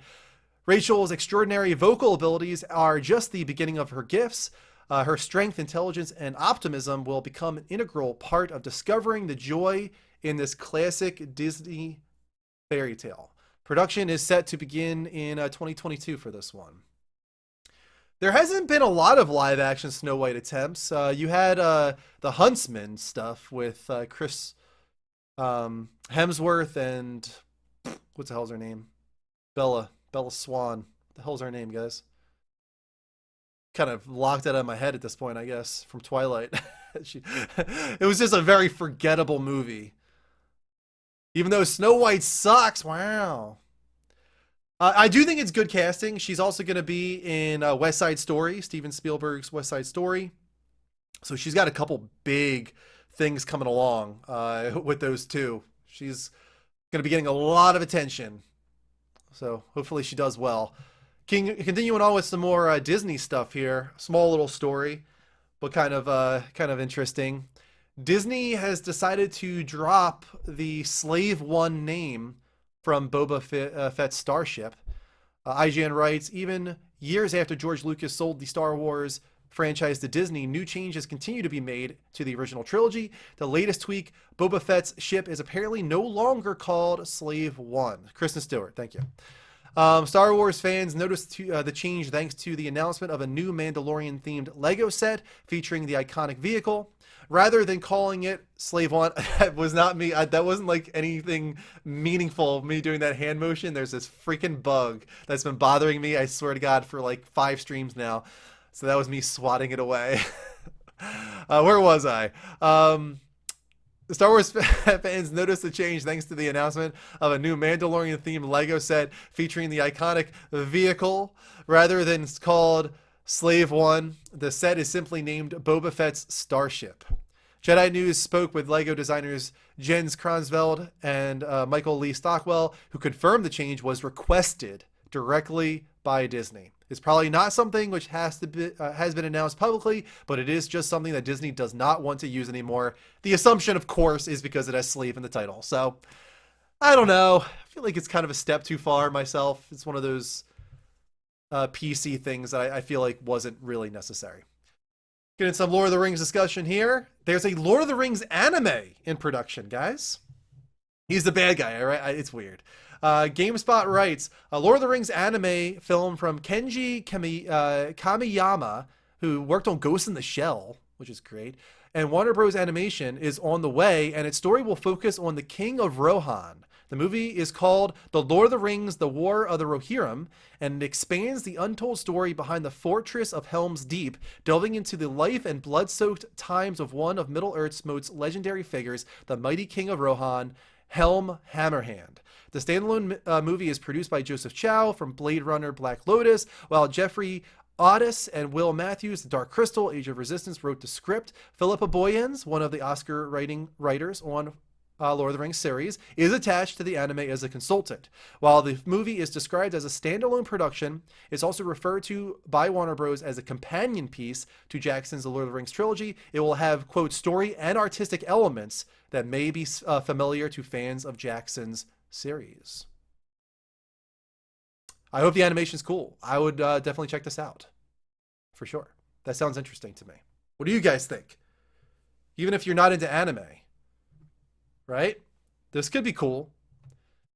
Rachel's extraordinary vocal abilities are just the beginning of her gifts. Her strength, intelligence, and optimism will become an integral part of discovering the joy in this classic Disney fairy tale. Production is set to begin in 2022 for this one. There hasn't been a lot of live-action Snow White attempts. You had the Huntsman stuff with Chris Hemsworth and what the hell's her name? Bella Swan. What the hell's her name, guys? Kind of locked that out of my head at this point, I guess, from Twilight. It was just a very forgettable movie. Even though Snow White sucks, wow. I do think it's good casting. She's also going to be in West Side Story, Steven Spielberg's West Side Story. So she's got a couple big things coming along with those two. She's going to be getting a lot of attention. So hopefully she does well. Continuing on with some more Disney stuff here. Small little story, but kind of interesting. Disney has decided to drop the Slave One name from Boba Fett's starship. IGN writes, even years after George Lucas sold the Star Wars franchise to Disney, new changes continue to be made to the original trilogy. The latest tweak, Boba Fett's ship is apparently no longer called Slave One. Kristen Stewart, thank you. Star Wars fans noticed the change thanks to the announcement of a new Mandalorian-themed Lego set featuring the iconic vehicle. Rather than calling it Slave One, that was not me. That wasn't like anything meaningful, me doing that hand motion. There's this freaking bug that's been bothering me, I swear to God, for like 5 streams now. So that was me swatting it away. Where was I? Star Wars fans noticed the change thanks to the announcement of a new Mandalorian-themed Lego set featuring the iconic vehicle. Rather than called Slave One, the set is simply named Boba Fett's Starship. Jedi News spoke with Lego designers Jens Kronsveld and Michael Lee Stockwell, who confirmed the change was requested directly by Disney. It's probably not something which has been announced publicly, but it is just something that Disney does not want to use anymore. The assumption, of course, is because it has slave in the title. So, I don't know. I feel like it's kind of a step too far myself. It's one of those PC things that I feel like wasn't really necessary. Getting some Lord of the Rings discussion here. There's a Lord of the Rings anime in production, guys. He's the bad guy, right? It's weird. GameSpot writes, a Lord of the Rings anime film from Kenji Kamiyama, who worked on Ghost in the Shell, which is great, and Warner Bros. Animation is on the way, and its story will focus on the King of Rohan. The movie is called The Lord of the Rings, The War of the Rohirrim, and it expands the untold story behind the Fortress of Helm's Deep, delving into the life and blood-soaked times of one of Middle-earth's most legendary figures, the mighty King of Rohan, Helm Hammerhand. The standalone movie is produced by Joseph Chow from Blade Runner Black Lotus, while Jeffrey Otis and Will Matthews, The Dark Crystal, Age of Resistance, wrote the script. Philippa Boyens, one of the Oscar writers on Lord of the Rings series, is attached to the anime as a consultant. While the movie is described as a standalone production, it's also referred to by Warner Bros. As a companion piece to Jackson's The Lord of the Rings trilogy. It will have, quote, story and artistic elements that may be familiar to fans of Jackson's series. I hope the animation's cool. I would definitely check this out. For sure. That sounds interesting to me. What do you guys think? Even if you're not into anime, right? This could be cool.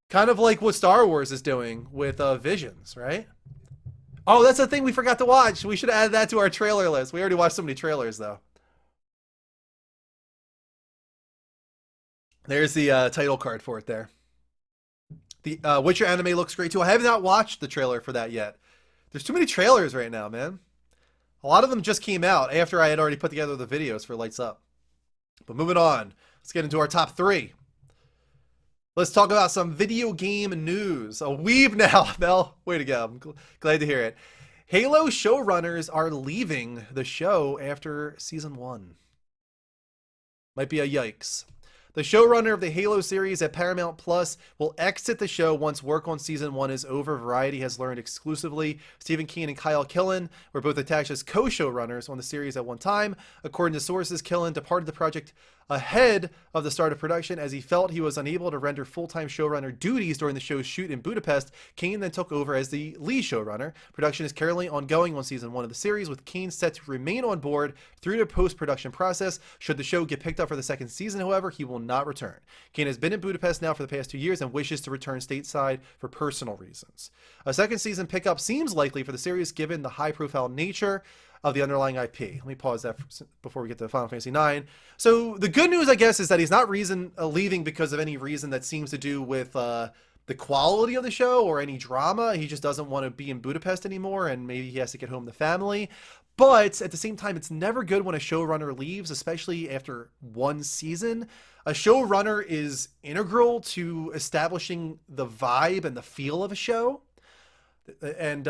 Kind of like what Star Wars is doing with Visions, right? Oh, that's the thing we forgot to watch. We should add that to our trailer list. We already watched so many trailers, though. There's the title card for it there. The Witcher anime looks great, too. I have not watched the trailer for that yet. There's too many trailers right now, man. A lot of them just came out after I had already put together the videos for Lights Up. But moving on. Let's get into our top 3. Let's talk about some video game news. A weeb now, Mel. Way to go. I'm glad to hear it. Halo showrunners are leaving the show after season 1. Might be a yikes. The showrunner of the Halo series at Paramount Plus will exit the show once work on season 1 is over, Variety has learned exclusively. Stephen King and Kyle Killen were both attached as co-showrunners on the series at one time. According to sources, Killen departed the project ahead of the start of production as he felt he was unable to render full-time showrunner duties during the show's shoot in Budapest. Kane then took over as the lead showrunner. Production is currently ongoing on season 1 of the series, with Kane set to remain on board through the post-production process. Should the show get picked up for the second season, however, he will not return. Kane has been in Budapest now for the past 2 years and wishes to return stateside for personal reasons. A second season pickup seems likely for the series given the high-profile nature of the underlying IP. Let me pause that before we get to Final Fantasy IX. So the good news, I guess, is that he's not leaving because of any reason that seems to do with the quality of the show or any drama. He just doesn't want to be in Budapest anymore, and maybe he has to get home to family. But at the same time, it's never good when a showrunner leaves, especially after one season. A showrunner is integral to establishing the vibe and the feel of a show. And,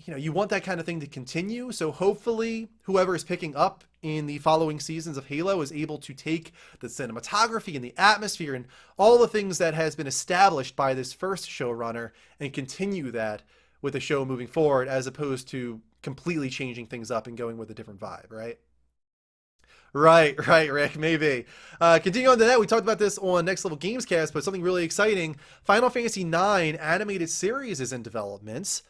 you want that kind of thing to continue. So hopefully whoever is picking up in the following seasons of Halo is able to take the cinematography and the atmosphere and all the things that has been established by this first showrunner and continue that with the show moving forward, as opposed to completely changing things up and going with a different vibe, right? Right, Rick, maybe. Continuing on to that, we talked about this on Next Level Gamescast, but something really exciting. Final Fantasy IX animated series is in development.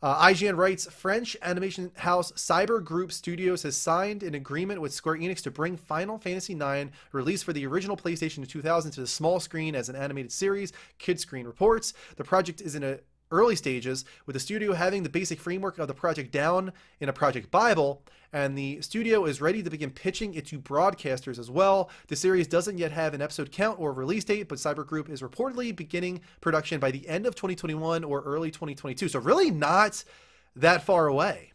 IGN writes, French animation house Cyber Group Studios has signed an agreement with Square Enix to bring Final Fantasy IX, released for the original PlayStation in 2000, to the small screen as an animated series. Kid Screen reports. The project is in a early stages, with the studio having the basic framework of the project down in a project Bible, and the studio is ready to begin pitching it to broadcasters as well. The series doesn't yet have an episode count or release date, but Cyber Group is reportedly beginning production by the end of 2021 or early 2022, so really not that far away.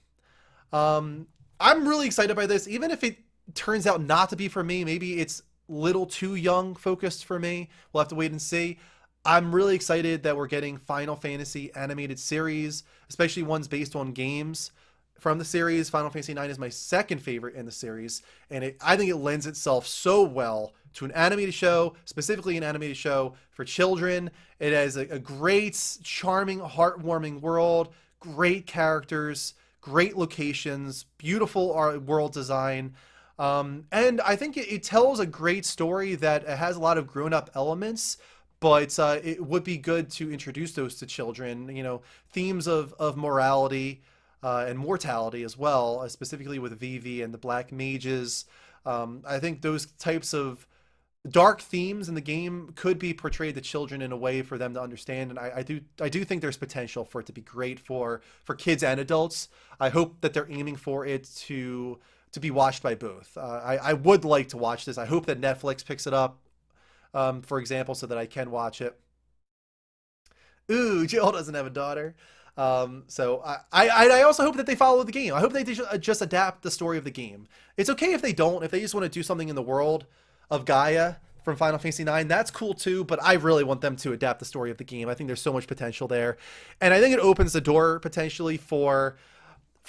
I'm really excited by this, even if it turns out not to be for me. Maybe it's a little too young focused for me. We'll have to wait and see. I'm really excited that we're getting Final Fantasy animated series, especially ones based on games from the series. Final Fantasy IX is my second favorite in the series, and I think it lends itself so well to an animated show, specifically an animated show for children. It has a great, charming, heartwarming world, great characters, great locations, beautiful world design. And I think it tells a great story that has a lot of grown-up elements, but it would be good to introduce those to children, themes of morality and mortality as well, specifically with Vivi and the Black Mages. I think those types of dark themes in the game could be portrayed to children in a way for them to understand, and I do think there's potential for it to be great for kids and adults. I hope that they're aiming for it to be watched by both. I would like to watch this. I hope that Netflix picks it up, for example, so that I can watch it. Ooh, Jill doesn't have a daughter. So I also hope that they follow the game. I hope they just adapt the story of the game. It's okay if they don't. If they just want to do something in the world of Gaia from Final Fantasy IX, that's cool too, but I really want them to adapt the story of the game. I think there's so much potential there. And I think it opens the door potentially for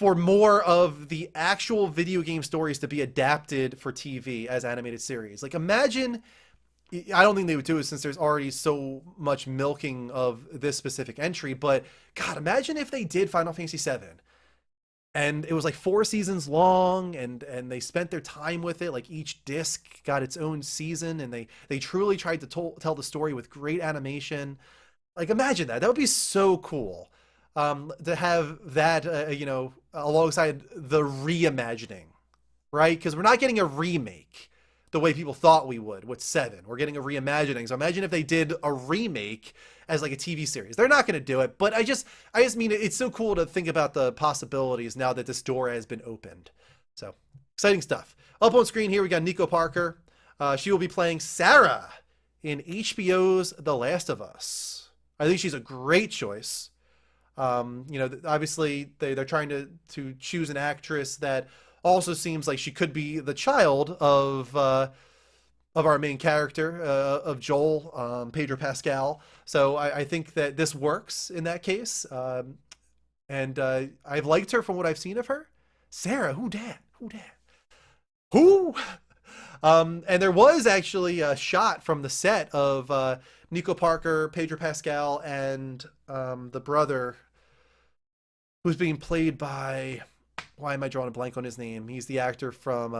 more of the actual video game stories to be adapted for TV as animated series. Like, imagine I don't think they would do it since there's already so much milking of this specific entry. But God, imagine if they did Final Fantasy VII, and it was like 4 seasons long, and they spent their time with it. Like each disc got its own season, and they truly tried to tell the story with great animation. Like imagine that. That would be so cool. To have that, alongside the reimagining, right? Because we're not getting a remake the way people thought we would with 7. We're getting a reimagining. So imagine if they did a remake as like a TV series. They're not going to do it, but I just mean it's so cool to think about the possibilities now that this door has been opened. So exciting stuff. Up on screen here, we got Niko Parker. She will be playing Sarah in HBO's The Last of Us. I think she's a great choice. Obviously they're trying to choose an actress that also seems like she could be the child of our main character, of Joel, Pedro Pascal. So I think that this works in that case. And I've liked her from what I've seen of her. Sarah, who dat? Who? And there was actually a shot from the set of Niko Parker, Pedro Pascal, and the brother who's being played by, why am I drawing a blank on his name? He's the actor from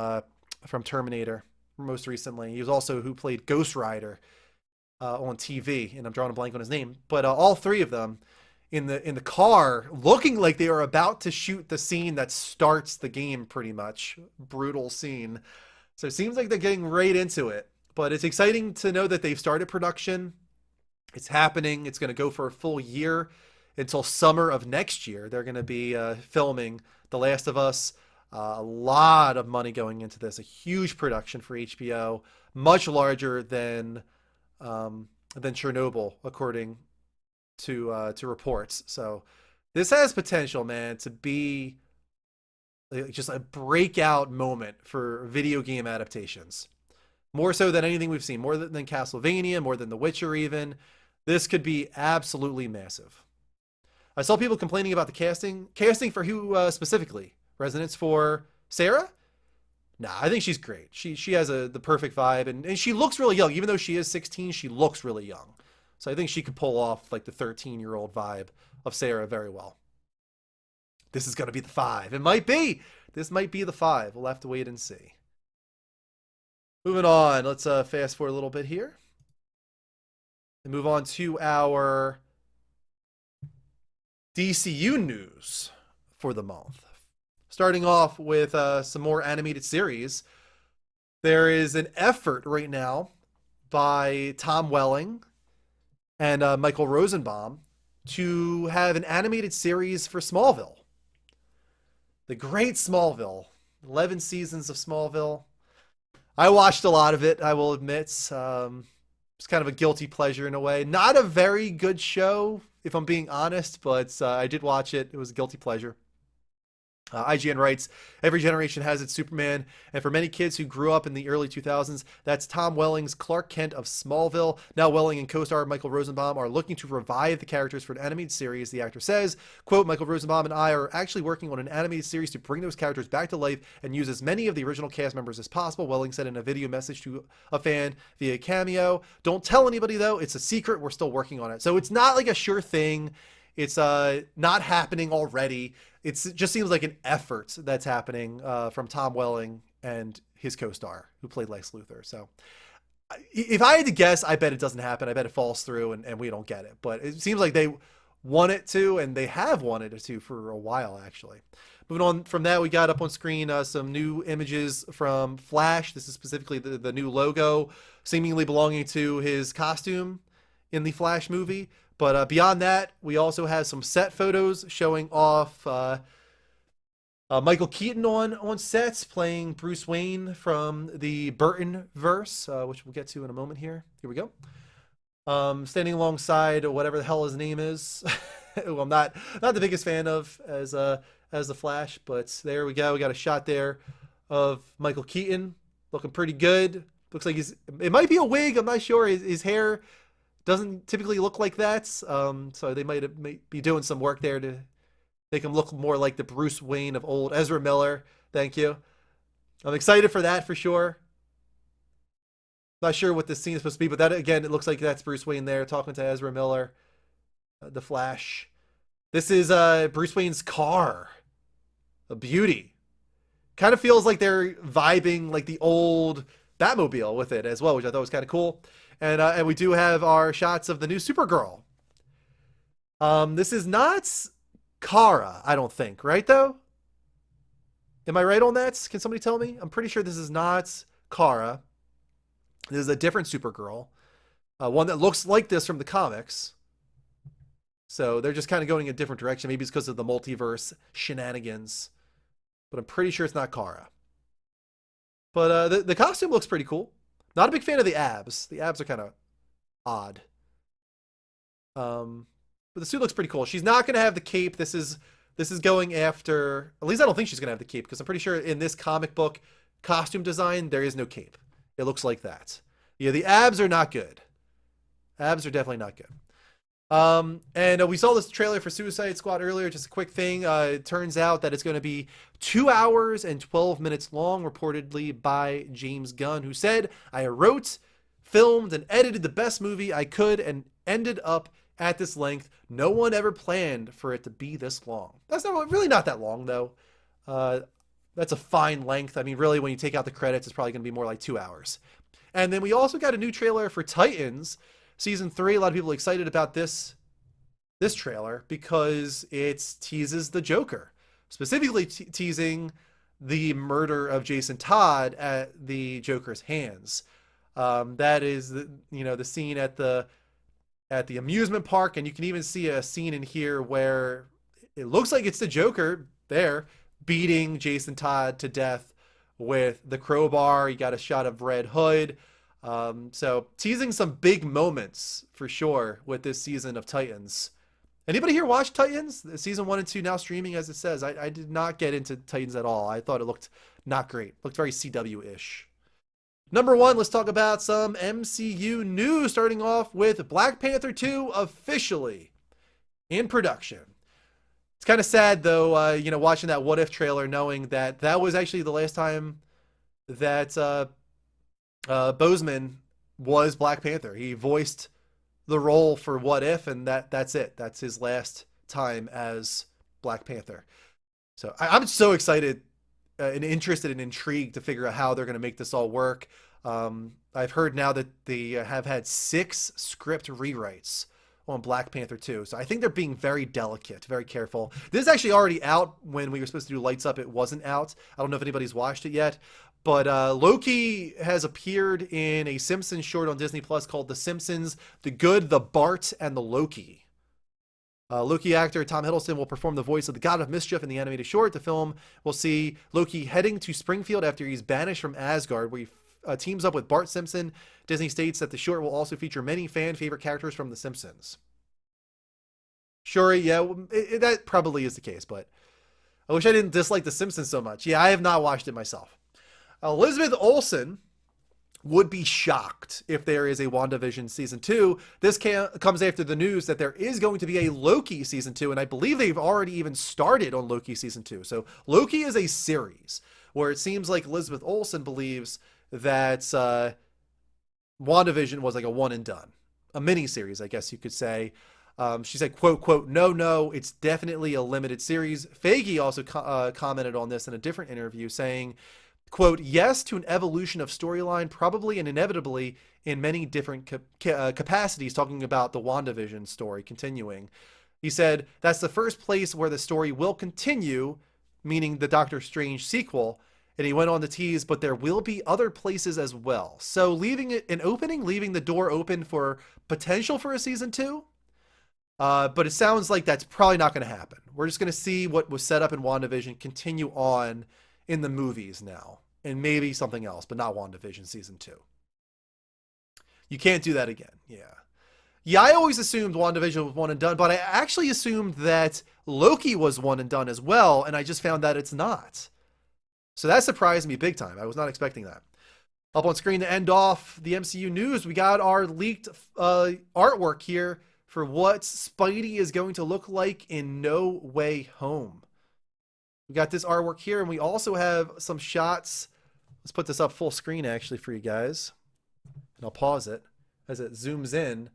Terminator most recently. He was also who played Ghost Rider on TV, and I'm drawing a blank on his name. But all 3 of them in the car, looking like they are about to shoot the scene that starts the game, pretty much. Brutal scene. So it seems like they're getting right into it. But it's exciting to know that they've started production. It's happening. It's going to go for a full year until summer of next year. They're going to be filming The Last of Us. A lot of money going into this. A huge production for HBO. Much larger than Chernobyl, according to reports. So this has potential, man, to be just a breakout moment for video game adaptations. More so than anything we've seen. More than Castlevania, more than The Witcher even. This could be absolutely massive. I saw people complaining about the casting. Casting for who specifically? Resonance for Sarah? Nah, I think she's great. She has the perfect vibe, and she looks really young. Even though she is 16, she looks really young. So I think she could pull off like the 13-year-old vibe of Sarah very well. This is going to be the 5. It might be. This might be the 5. We'll have to wait and see. Moving on. Let's fast forward a little bit here. And move on to our DCU news for the month. Starting off with some more animated series. There is an effort right now by Tom Welling and Michael Rosenbaum to have an animated series for Smallville. The great Smallville. 11 seasons of Smallville. I watched a lot of it, I will admit. It's kind of a guilty pleasure in a way. Not a very good show, if I'm being honest, but I did watch it. It was a guilty pleasure. IGN writes, every generation has its Superman, and for many kids who grew up in the early 2000s, that's Tom Welling's Clark Kent of Smallville. Now Welling and co-star Michael Rosenbaum are looking to revive the characters for an animated series. The actor says, quote, Michael Rosenbaum and I are actually working on an animated series to bring those characters back to life and use as many of the original cast members as possible. Welling said in a video message to a fan via Cameo, don't tell anybody though, it's a secret, we're still working on it. So it's not like a sure thing. It's not happening already. It just seems like an effort that's happening from Tom Welling and his co-star who played Lex Luthor. So if I had to guess, I bet it doesn't happen. I bet it falls through and we don't get it. But it seems like they want it to, and they have wanted it to for a while, actually. Moving on from that, we got up on screen some new images from Flash. This is specifically the new logo, seemingly belonging to his costume in the Flash movie. But beyond that, we also have some set photos showing off Michael Keaton on sets playing Bruce Wayne from the Burton verse, which we'll get to in a moment here. Here we go. Standing alongside whatever the hell his name is, who I'm not the biggest fan of as the Flash, but there we go. We got a shot there of Michael Keaton looking pretty good. Looks like it might be a wig. I'm not sure. His hair doesn't typically look like that, so they might be doing some work there to make him look more like the Bruce Wayne of old. Ezra Miller, thank you. I'm excited for that for sure. Not sure what this scene is supposed to be, but that, again, it looks like that's Bruce Wayne there talking to Ezra Miller, the Flash. This is Bruce Wayne's car. A beauty. Kind of feels like they're vibing like the old Batmobile with it as well, which I thought was kind of cool. And we do have our shots of the new Supergirl. This is not Kara, I don't think, right though? Am I right on that? Can somebody tell me? I'm pretty sure this is not Kara. This is a different Supergirl. One that looks like this from the comics. So they're just kind of going in a different direction. Maybe it's because of the multiverse shenanigans. But I'm pretty sure it's not Kara. But the costume looks pretty cool. Not a big fan of the abs. The abs are kind of odd. But the suit looks pretty cool. She's not going to have the cape. This is going after... At least I don't think she's going to have the cape, because I'm pretty sure in this comic book costume design, there is no cape. It looks like that. Yeah, the abs are not good. Abs are definitely not good. And we saw this trailer for Suicide Squad earlier. Just a quick thing. It turns out that it's going to be 2 hours and 12 minutes long, reportedly by James Gunn, who said, "I wrote, filmed, and edited the best movie I could and ended up at this length. No one ever planned for it to be this long." That's really not that long, though. That's a fine length. I mean, really, when you take out the credits, it's probably going to be more like 2 hours. And then we also got a new trailer for Titans Season 3. A lot of people are excited about this trailer because it teases the Joker, specifically teasing the murder of Jason Todd at the Joker's hands. That is the scene at the amusement park, and you can even see a scene in here where it looks like it's the Joker there beating Jason Todd to death with the crowbar. You got a shot of Red Hood. So teasing some big moments for sure with this season of Titans. Anybody here watch Titans? Season 1 and 2 now streaming, as it says. I did not get into Titans at all. I thought it looked not great. Looked very CW-ish. Number 1, let's talk about some MCU news, starting off with Black Panther 2 officially in production. It's kind of sad, though, watching that What If trailer, knowing that that was actually the last time that Boseman was Black Panther. He voiced the role for What If, and that's it. That's his last time as Black Panther. So I'm so excited and interested and intrigued to figure out how they're going to make this all work. I've heard now that they have had 6 script rewrites on Black Panther 2. So I think they're being very delicate, very careful. This is actually already out. When we were supposed to do Lights Up, it wasn't out. I don't know if anybody's watched it yet. But Loki has appeared in a Simpsons short on Disney Plus called The Simpsons, The Good, the Bart, and the Loki. Loki actor Tom Hiddleston will perform the voice of the God of Mischief in the animated short. The film will see Loki heading to Springfield after he's banished from Asgard, where he teams up with Bart Simpson. Disney states that the short will also feature many fan favorite characters from The Simpsons. Sure, yeah, that probably is the case, but I wish I didn't dislike The Simpsons so much. Yeah, I have not watched it myself. Elizabeth Olsen would be shocked if there is a WandaVision Season 2. This comes after the news that there is going to be a Loki Season 2, and I believe they've already even started on Loki Season 2. So Loki is a series where it seems like Elizabeth Olsen believes that WandaVision was like a one and done. A mini-series, I guess you could say. She said, quote, no, it's definitely a limited series. Feige also commented on this in a different interview, saying, quote, yes to an evolution of storyline, probably and inevitably in many different capacities, talking about the WandaVision story continuing. He said, that's the first place where the story will continue, meaning the Doctor Strange sequel. And he went on to tease, but there will be other places as well. So leaving it an opening, leaving the door open for potential for a Season 2. But it sounds like that's probably not going to happen. We're just going to see what was set up in WandaVision continue on in the movies now. And maybe something else, but not WandaVision Season 2. You can't do that again. Yeah, I always assumed WandaVision was one and done, but I actually assumed that Loki was one and done as well, and I just found that it's not. So that surprised me big time. I was not expecting that. Up on screen to end off the MCU news, we got our leaked artwork here for what Spidey is going to look like in No Way Home. We got this artwork here, and we also have some shots. Let's put this up full screen actually for you guys. And I'll pause it as it zooms in.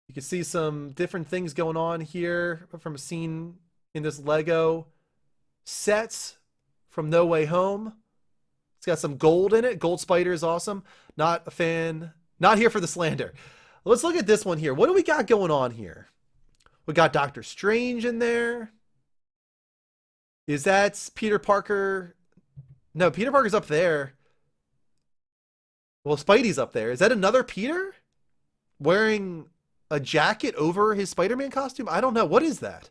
You can see some different things going on here from a scene in this Lego set from No Way Home. It's got some gold in it. Gold Spider is awesome. Not a fan. Not here for the slander. Let's look at this one here. What do we got going on here? We got Doctor Strange in there. Is that Peter Parker? No, Peter Parker's up there. Well, Spidey's up there. Is that another Peter? Wearing a jacket over his Spider-Man costume? I don't know. What is that?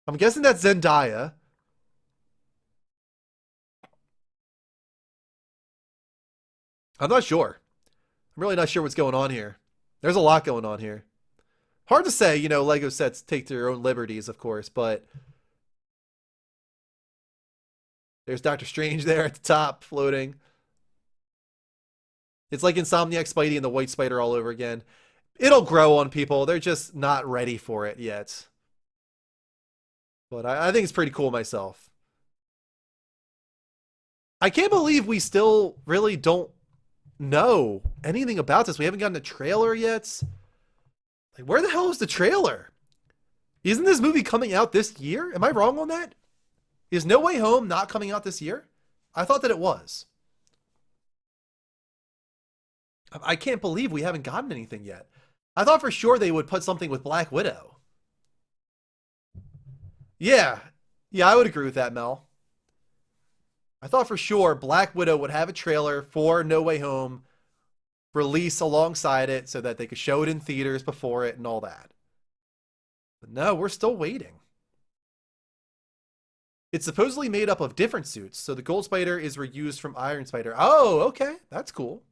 I'm guessing that's Zendaya. I'm not sure. I'm really not sure what's going on here. There's a lot going on here. Hard to say, you know, Lego sets take their own liberties, of course, but there's Doctor Strange there at the top, floating. It's like Insomniac Spidey and the White Spider all over again. It'll grow on people. They're just not ready for it yet. But I think it's pretty cool myself. I can't believe we still really don't know anything about this. We haven't gotten a trailer yet. Like, where the hell is the trailer? Isn't this movie coming out this year? Am I wrong on that? Is No Way Home not coming out this year? I thought that it was. I can't believe we haven't gotten anything yet. I thought for sure they would put something with Black Widow. Yeah, I would agree with that, Mel. I thought for sure Black Widow would have a trailer for No Way Home release alongside it so that they could show it in theaters before it and all that. But no, we're still waiting. It's supposedly made up of different suits, so the Gold Spider is reused from Iron Spider. Oh, okay. That's cool.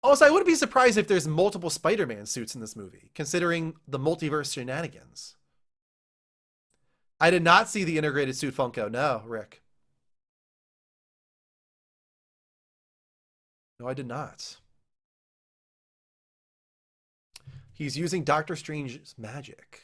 Also, I wouldn't be surprised if there's multiple Spider-Man suits in this movie, considering the multiverse shenanigans. I did not see the integrated suit Funko. No, Rick. No, I did not. He's using Doctor Strange's magic.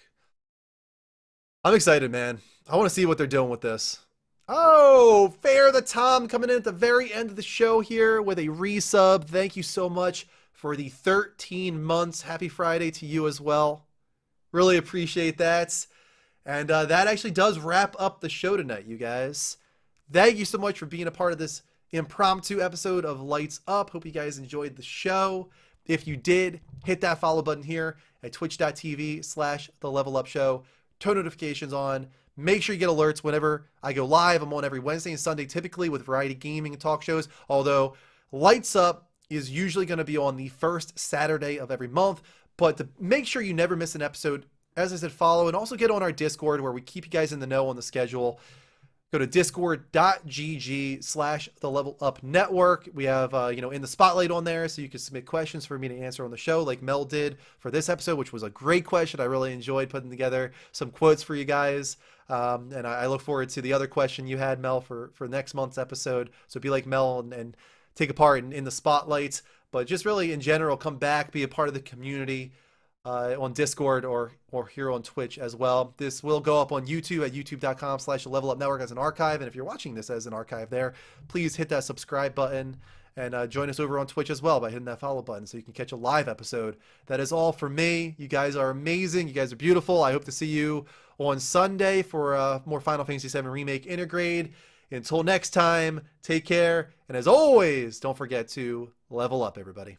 I'm excited, man. I want to see what they're doing with this. Oh, Fair the Tom coming in at the very end of the show here with a resub. Thank you so much for the 13 months. Happy Friday to you as well. Really appreciate that. And that actually does wrap up the show tonight, you guys. Thank you so much for being a part of this impromptu episode of Lights Up. Hope you guys enjoyed the show. If you did, hit that follow button here at twitch.tv/The Level Up Show. Turn notifications on. Make sure you get alerts whenever I go live. I'm on every Wednesday and Sunday, typically with variety gaming and talk shows. Although Lights Up is usually going to be on the first Saturday of every month. But to make sure you never miss an episode, as I said, follow and also get on our Discord where we keep you guys in the know on the schedule. Go to discord.gg/The Level Up Network. We have, in the spotlight on there, so you can submit questions for me to answer on the show, like Mel did for this episode, which was a great question. I really enjoyed putting together some quotes for you guys. And I look forward to the other question you had, Mel, for next month's episode. So be like Mel and take a part in the spotlight. But just really, in general, come back, be a part of the community. On Discord or here on Twitch as well. This will go up on YouTube at youtube.com/The Level Up Network as an archive. And if you're watching this as an archive there, please hit that subscribe button and join us over on Twitch as well by hitting that follow button so you can catch a live episode. That is all for me. You guys are amazing. You guys are beautiful. I hope to see you on Sunday for more Final Fantasy VII Remake Intergrade. Until next time, take care. And as always, don't forget to level up, everybody.